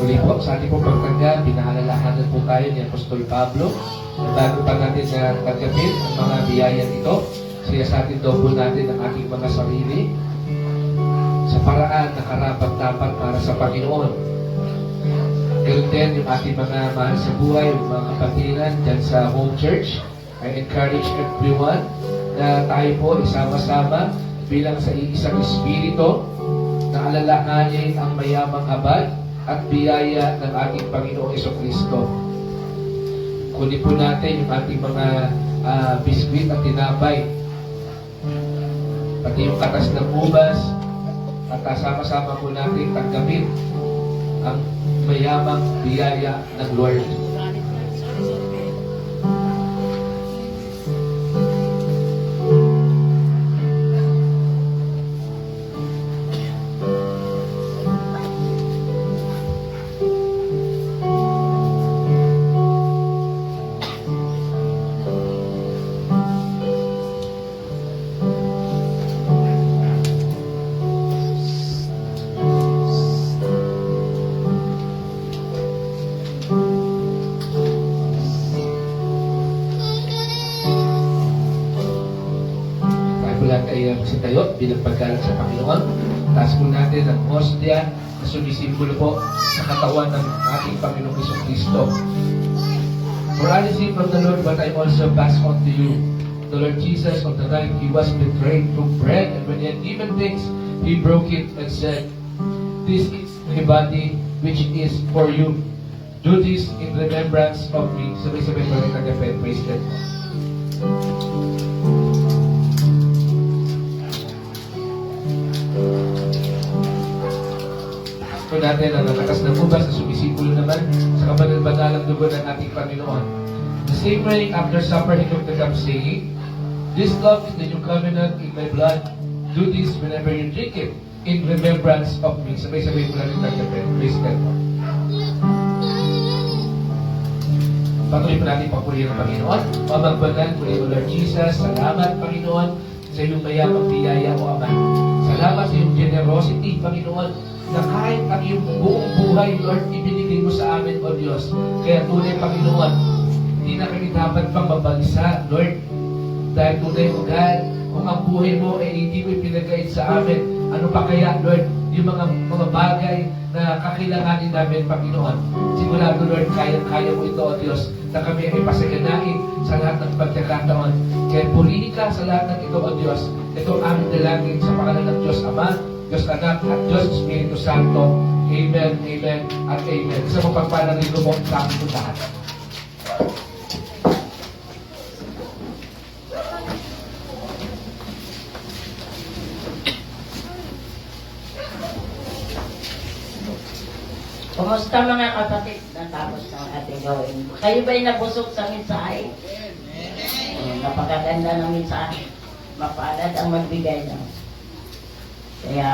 Muli po, sa ating pong pagtanggal, pinaalalahanan po tayo ni Apostol Pablo na bago pa natin na tanggapin ang mga biyaya nito, siya sa atin daw po natin ang ating mga sarili sa paraan na karapat-dapat para sa Panginoon. Ganun din yung ating mga mahal sa buhay, yung mga kapatiran dyan sa home church. I encourage everyone na tayo po isama-sama bilang sa iisang espiritu na alalahanin ang mayamang habag at biyaya ng ating Panginoong Jesucristo. Kunin po natin yung ating mga biskwit at tinapay, pati yung katas ng ubas, at sama-sama po natin tanggapin ang mayamang biyaya ng Lord. Tayo ay tayo bilang paggalang sa Panginoon. Taas po natin ang hostia na sumisimbolo po sa katawan ng ating Panginoong Jesucristo. For I received from the Lord what I also pass on to you. The Lord Jesus, on the night he was betrayed, took bread, and when he had given thanks, he broke it and said, "This is my body, which is for you. Do this in remembrance of me." Sabay-sabay pa rin kagapit. Praise God. Ito natin ang nalakas na ubas na sumisipulo naman sa kabanal-banalang dugo ng ating Panginoon. The same way, after supper, he took the cup, saying, "This cup is the new covenant in my blood. Do this whenever you drink it, in remembrance of me." Sabay-sabay po natin kagapit. Praise God. Patuloy po natin papurihin ang Panginoon. O magbanal po rin, Lord Jesus. Salamat, Panginoon, sa iyong mayamang biyaya, O Ama. Salamat sa iyong generosity, Panginoon, na kahit ang iyong buong buhay, Lord, ibinigay mo sa amin, O Diyos. Kaya tunay, Panginoon, hindi na kami dapat pang mabalisa, Lord. Dahil tunay, O God, kung ang buhay mo ay hindi mo ipinagkait sa amin, ano pa kaya, Lord, yung mga bagay na kakailanganin namin, Panginoon. Sigurado, Lord, kaya mo ito, O Diyos, na kami ay pasaganain sa lahat ng pagkakataon. Kaya purihin ka sa lahat ng ito, O Diyos. Ito ang aming dalangin sa pangalan ng Diyos Ama, Diyos Anak, at Diyos Espiritu Santo. Amen, amen, at amen. Sa mapagpalang rin mo sa amin lahat. Kumusta mga kapatid? Natapos ng ating gawin. Kayo ba'y nabusog sa mensahe? Napakaganda ng mensahe. Mapalad ang magbigay ng. Kaya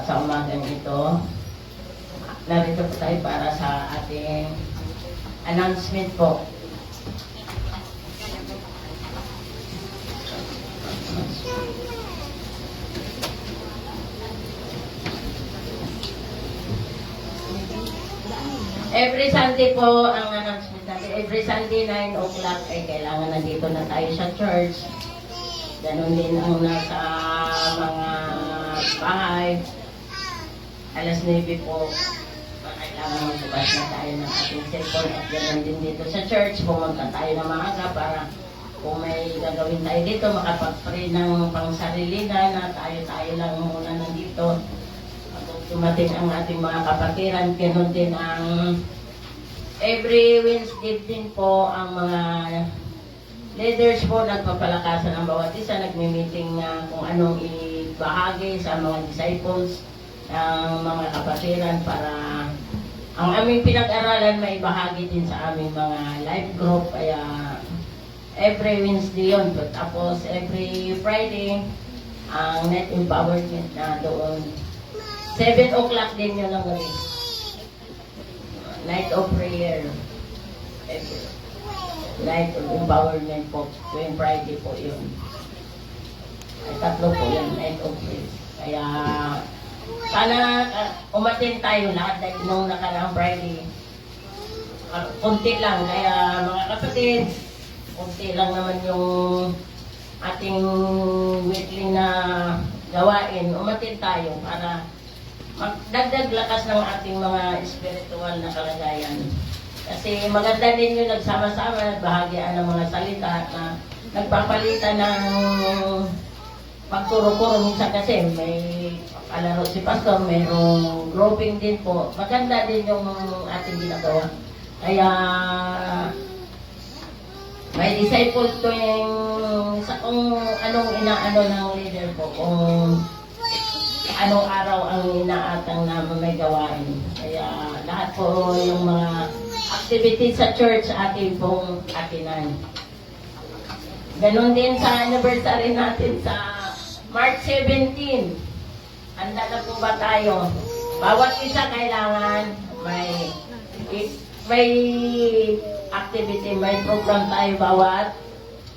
sa umagang ito, narito po tayo para sa ating announcement po. Every Sunday po ang announcement natin. Every Sunday 9 o'clock ay kailangan nandito na tayo sa church. Ganon din ang nasa mga bahay. Alas 9 po, kailangan magbukas na tayo ng ating cellphone at ganon din dito sa church. Pumunta tayo na maaga para kung may gagawin tayo dito, makapag-pray ng pangsarili na tayo lang muna nandito. Dumating ang ating mga kapatiran, ganon din ang every Wednesday din po ang mga leaders po nagpapalakasan ng bawat isa, nagmi-meeting na kung anong ibahagi sa mga disciples ng mga kapatiran para ang aming pinag-aralan may bahagi din sa aming mga life group. Kaya every Wednesday yun. Tapos every Friday ang net empowerment na doon 7 o'clock din yun ang gabi. Night of prayer. Night of empowerment po. Tuwing Friday po yun. Ay, 3 po yun. Night of prayer. Kaya sana umatin tayo lahat dahil nung nakaraang Friday. Kunti lang. Kaya mga kapatid, kunti lang naman yung ating weekly na gawain. Umatin tayo para magdagdag lakas ng ating mga spiritual na kalagayan. Kasi maganda din yung nagsama-sama, nagbahagian ng mga salita na nagpapalitan ng pagturo-turo. Minsan kasi may alaro si Pastor, mayroong grouping din po. Maganda din yung ating ginagawa. Kaya may disciple to yung sa kung anong inaano ng leader po, kung anong araw ang inaatang na may gawain. Kaya lahat po yung mga activities sa church atin pong atinan. Ganon din sa anniversary natin sa March 17. Handa na po ba tayo? Bawat isa kailangan may activity, may program tayo bawat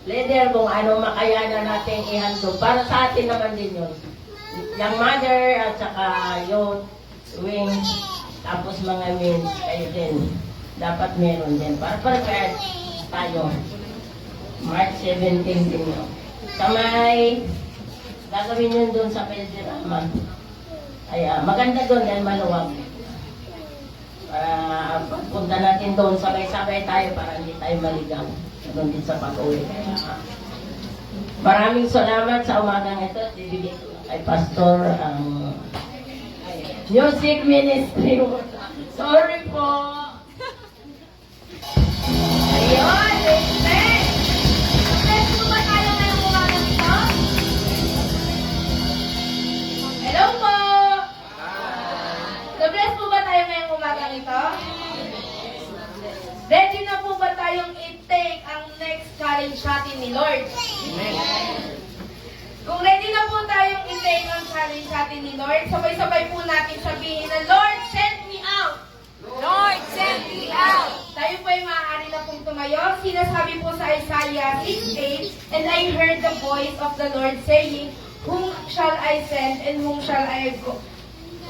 leader kung anong makayanan natin ihandog. Para sa atin naman din yun. Yung mother at saka youth wing, tapos mga means, kayo din. Dapat meron din. Para prepared tayo. March 17 din yun. Sa may gagawin yun doon sa Pelderama. Kaya maganda doon dahil maluwag. Pagpunta natin doon, sabay-sabay tayo para hindi tayo maligaw. Doon din sa pag-uwi. Kaya, maraming salamat sa umagang ito. Bibigay ko kay Pastor ang music ministry. Sorry po. Ayun, amen. Bless po ba tayo ngayong umagang ito? Hello po. Na-bless po ba tayo ngayong umagang ito? Ready na po ba tayong i-take ang next challenge natin ni Lord? Kung ready na po tayong i-take ang challenge natin ni Lord, sabay-sabay po natin sabihin na, Lord, send me out! Lord, send me out! Tayo po ay maaari na pong tumayo. Sinasabi po sa Isaiah 6:8, and I heard the voice of the Lord saying, whom shall I send and whom shall I go?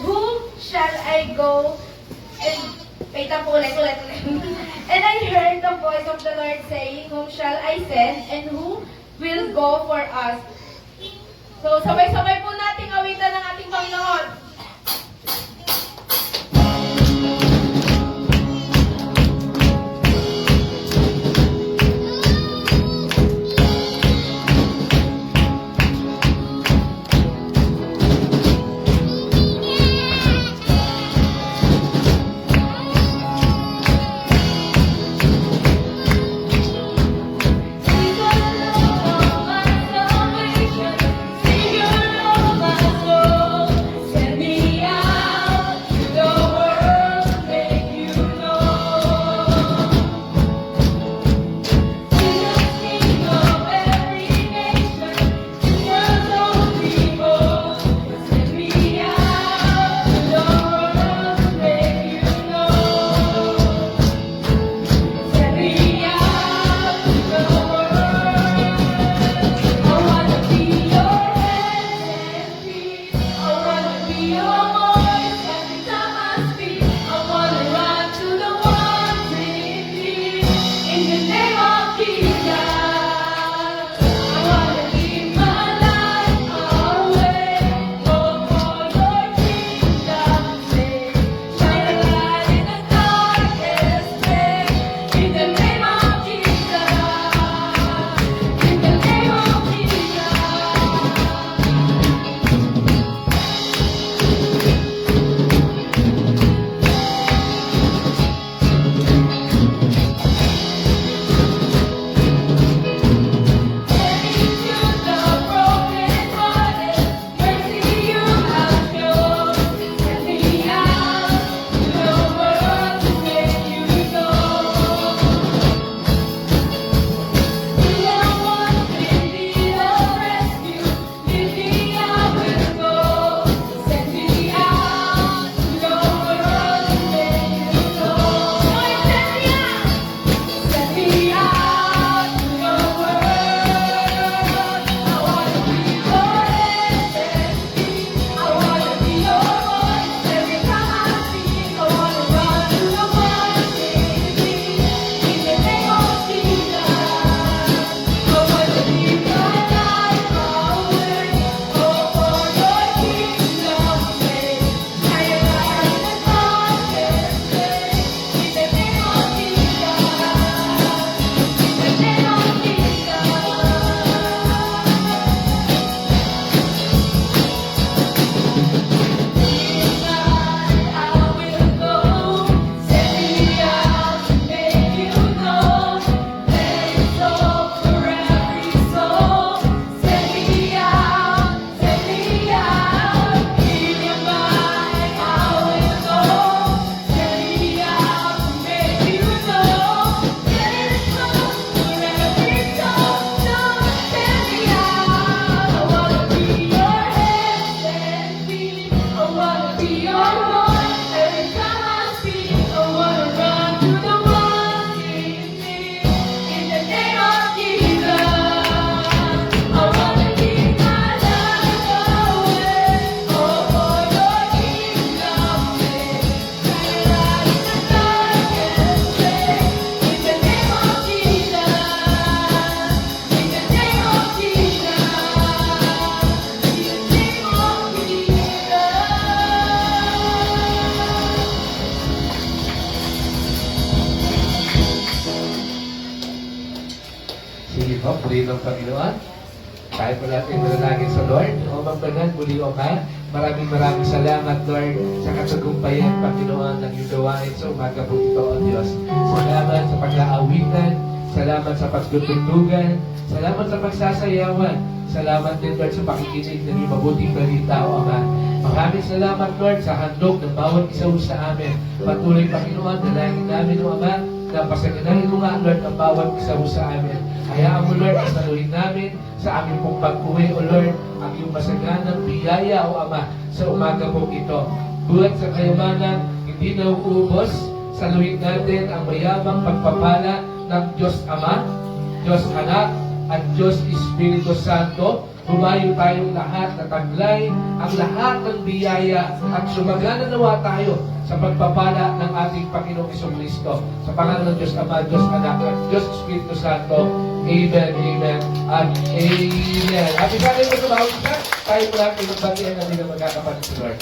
Whom shall I go? And, wait lang po ulit. And I heard the voice of the Lord saying, whom shall I send and who will go for us? So, sabay-sabay po nating awitan ng ating Panginoon. Send dito, puri ng Panginoon. Tayo po natin manalangin sa Lord. O magbanal, muli o ka. Maraming salamat, Lord, sa katagumpayan, Panginoon, ng iyong gawain sa umaga po ito, O Diyos. Salamat sa pag-aawitan. Salamat sa pagtututugan. Salamat sa pagsasayawan. Salamat din, Lord, sa pakikinig ng iyong mabuting balita, O Ama. Maraming salamat, Lord, sa handog ng bawat isa sa amin. Patuloy, Panginoon, dalangin namin, O Ama, na pasaganahin mo nga, Lord, ang bawat isa sa amin. Hayaan mo, Lord, asaluhin namin sa aming pong pag-uwi, O Lord, ang iyong masaganang biyaya, O Ama, sa umaga po ito. Buhat sa kayamanan, hindi na uubos, saluhin natin ang mayamang pagpapala ng Diyos Ama, Diyos Anak, at Diyos Espiritu Santo. Humayo tayong lahat na taglay ang lahat ng biyaya at sumagana nawa tayo sa pagpapala ng ating Panginoong Jesucristo. Sa pangalan ng Diyos Ama, Diyos Anak, at Diyos Espiritu Santo. Amen, amen, at amen. Happy Sunday po sa bawat isa. Tayo po natin magbatihan natin ang magkakapatid sa Lord.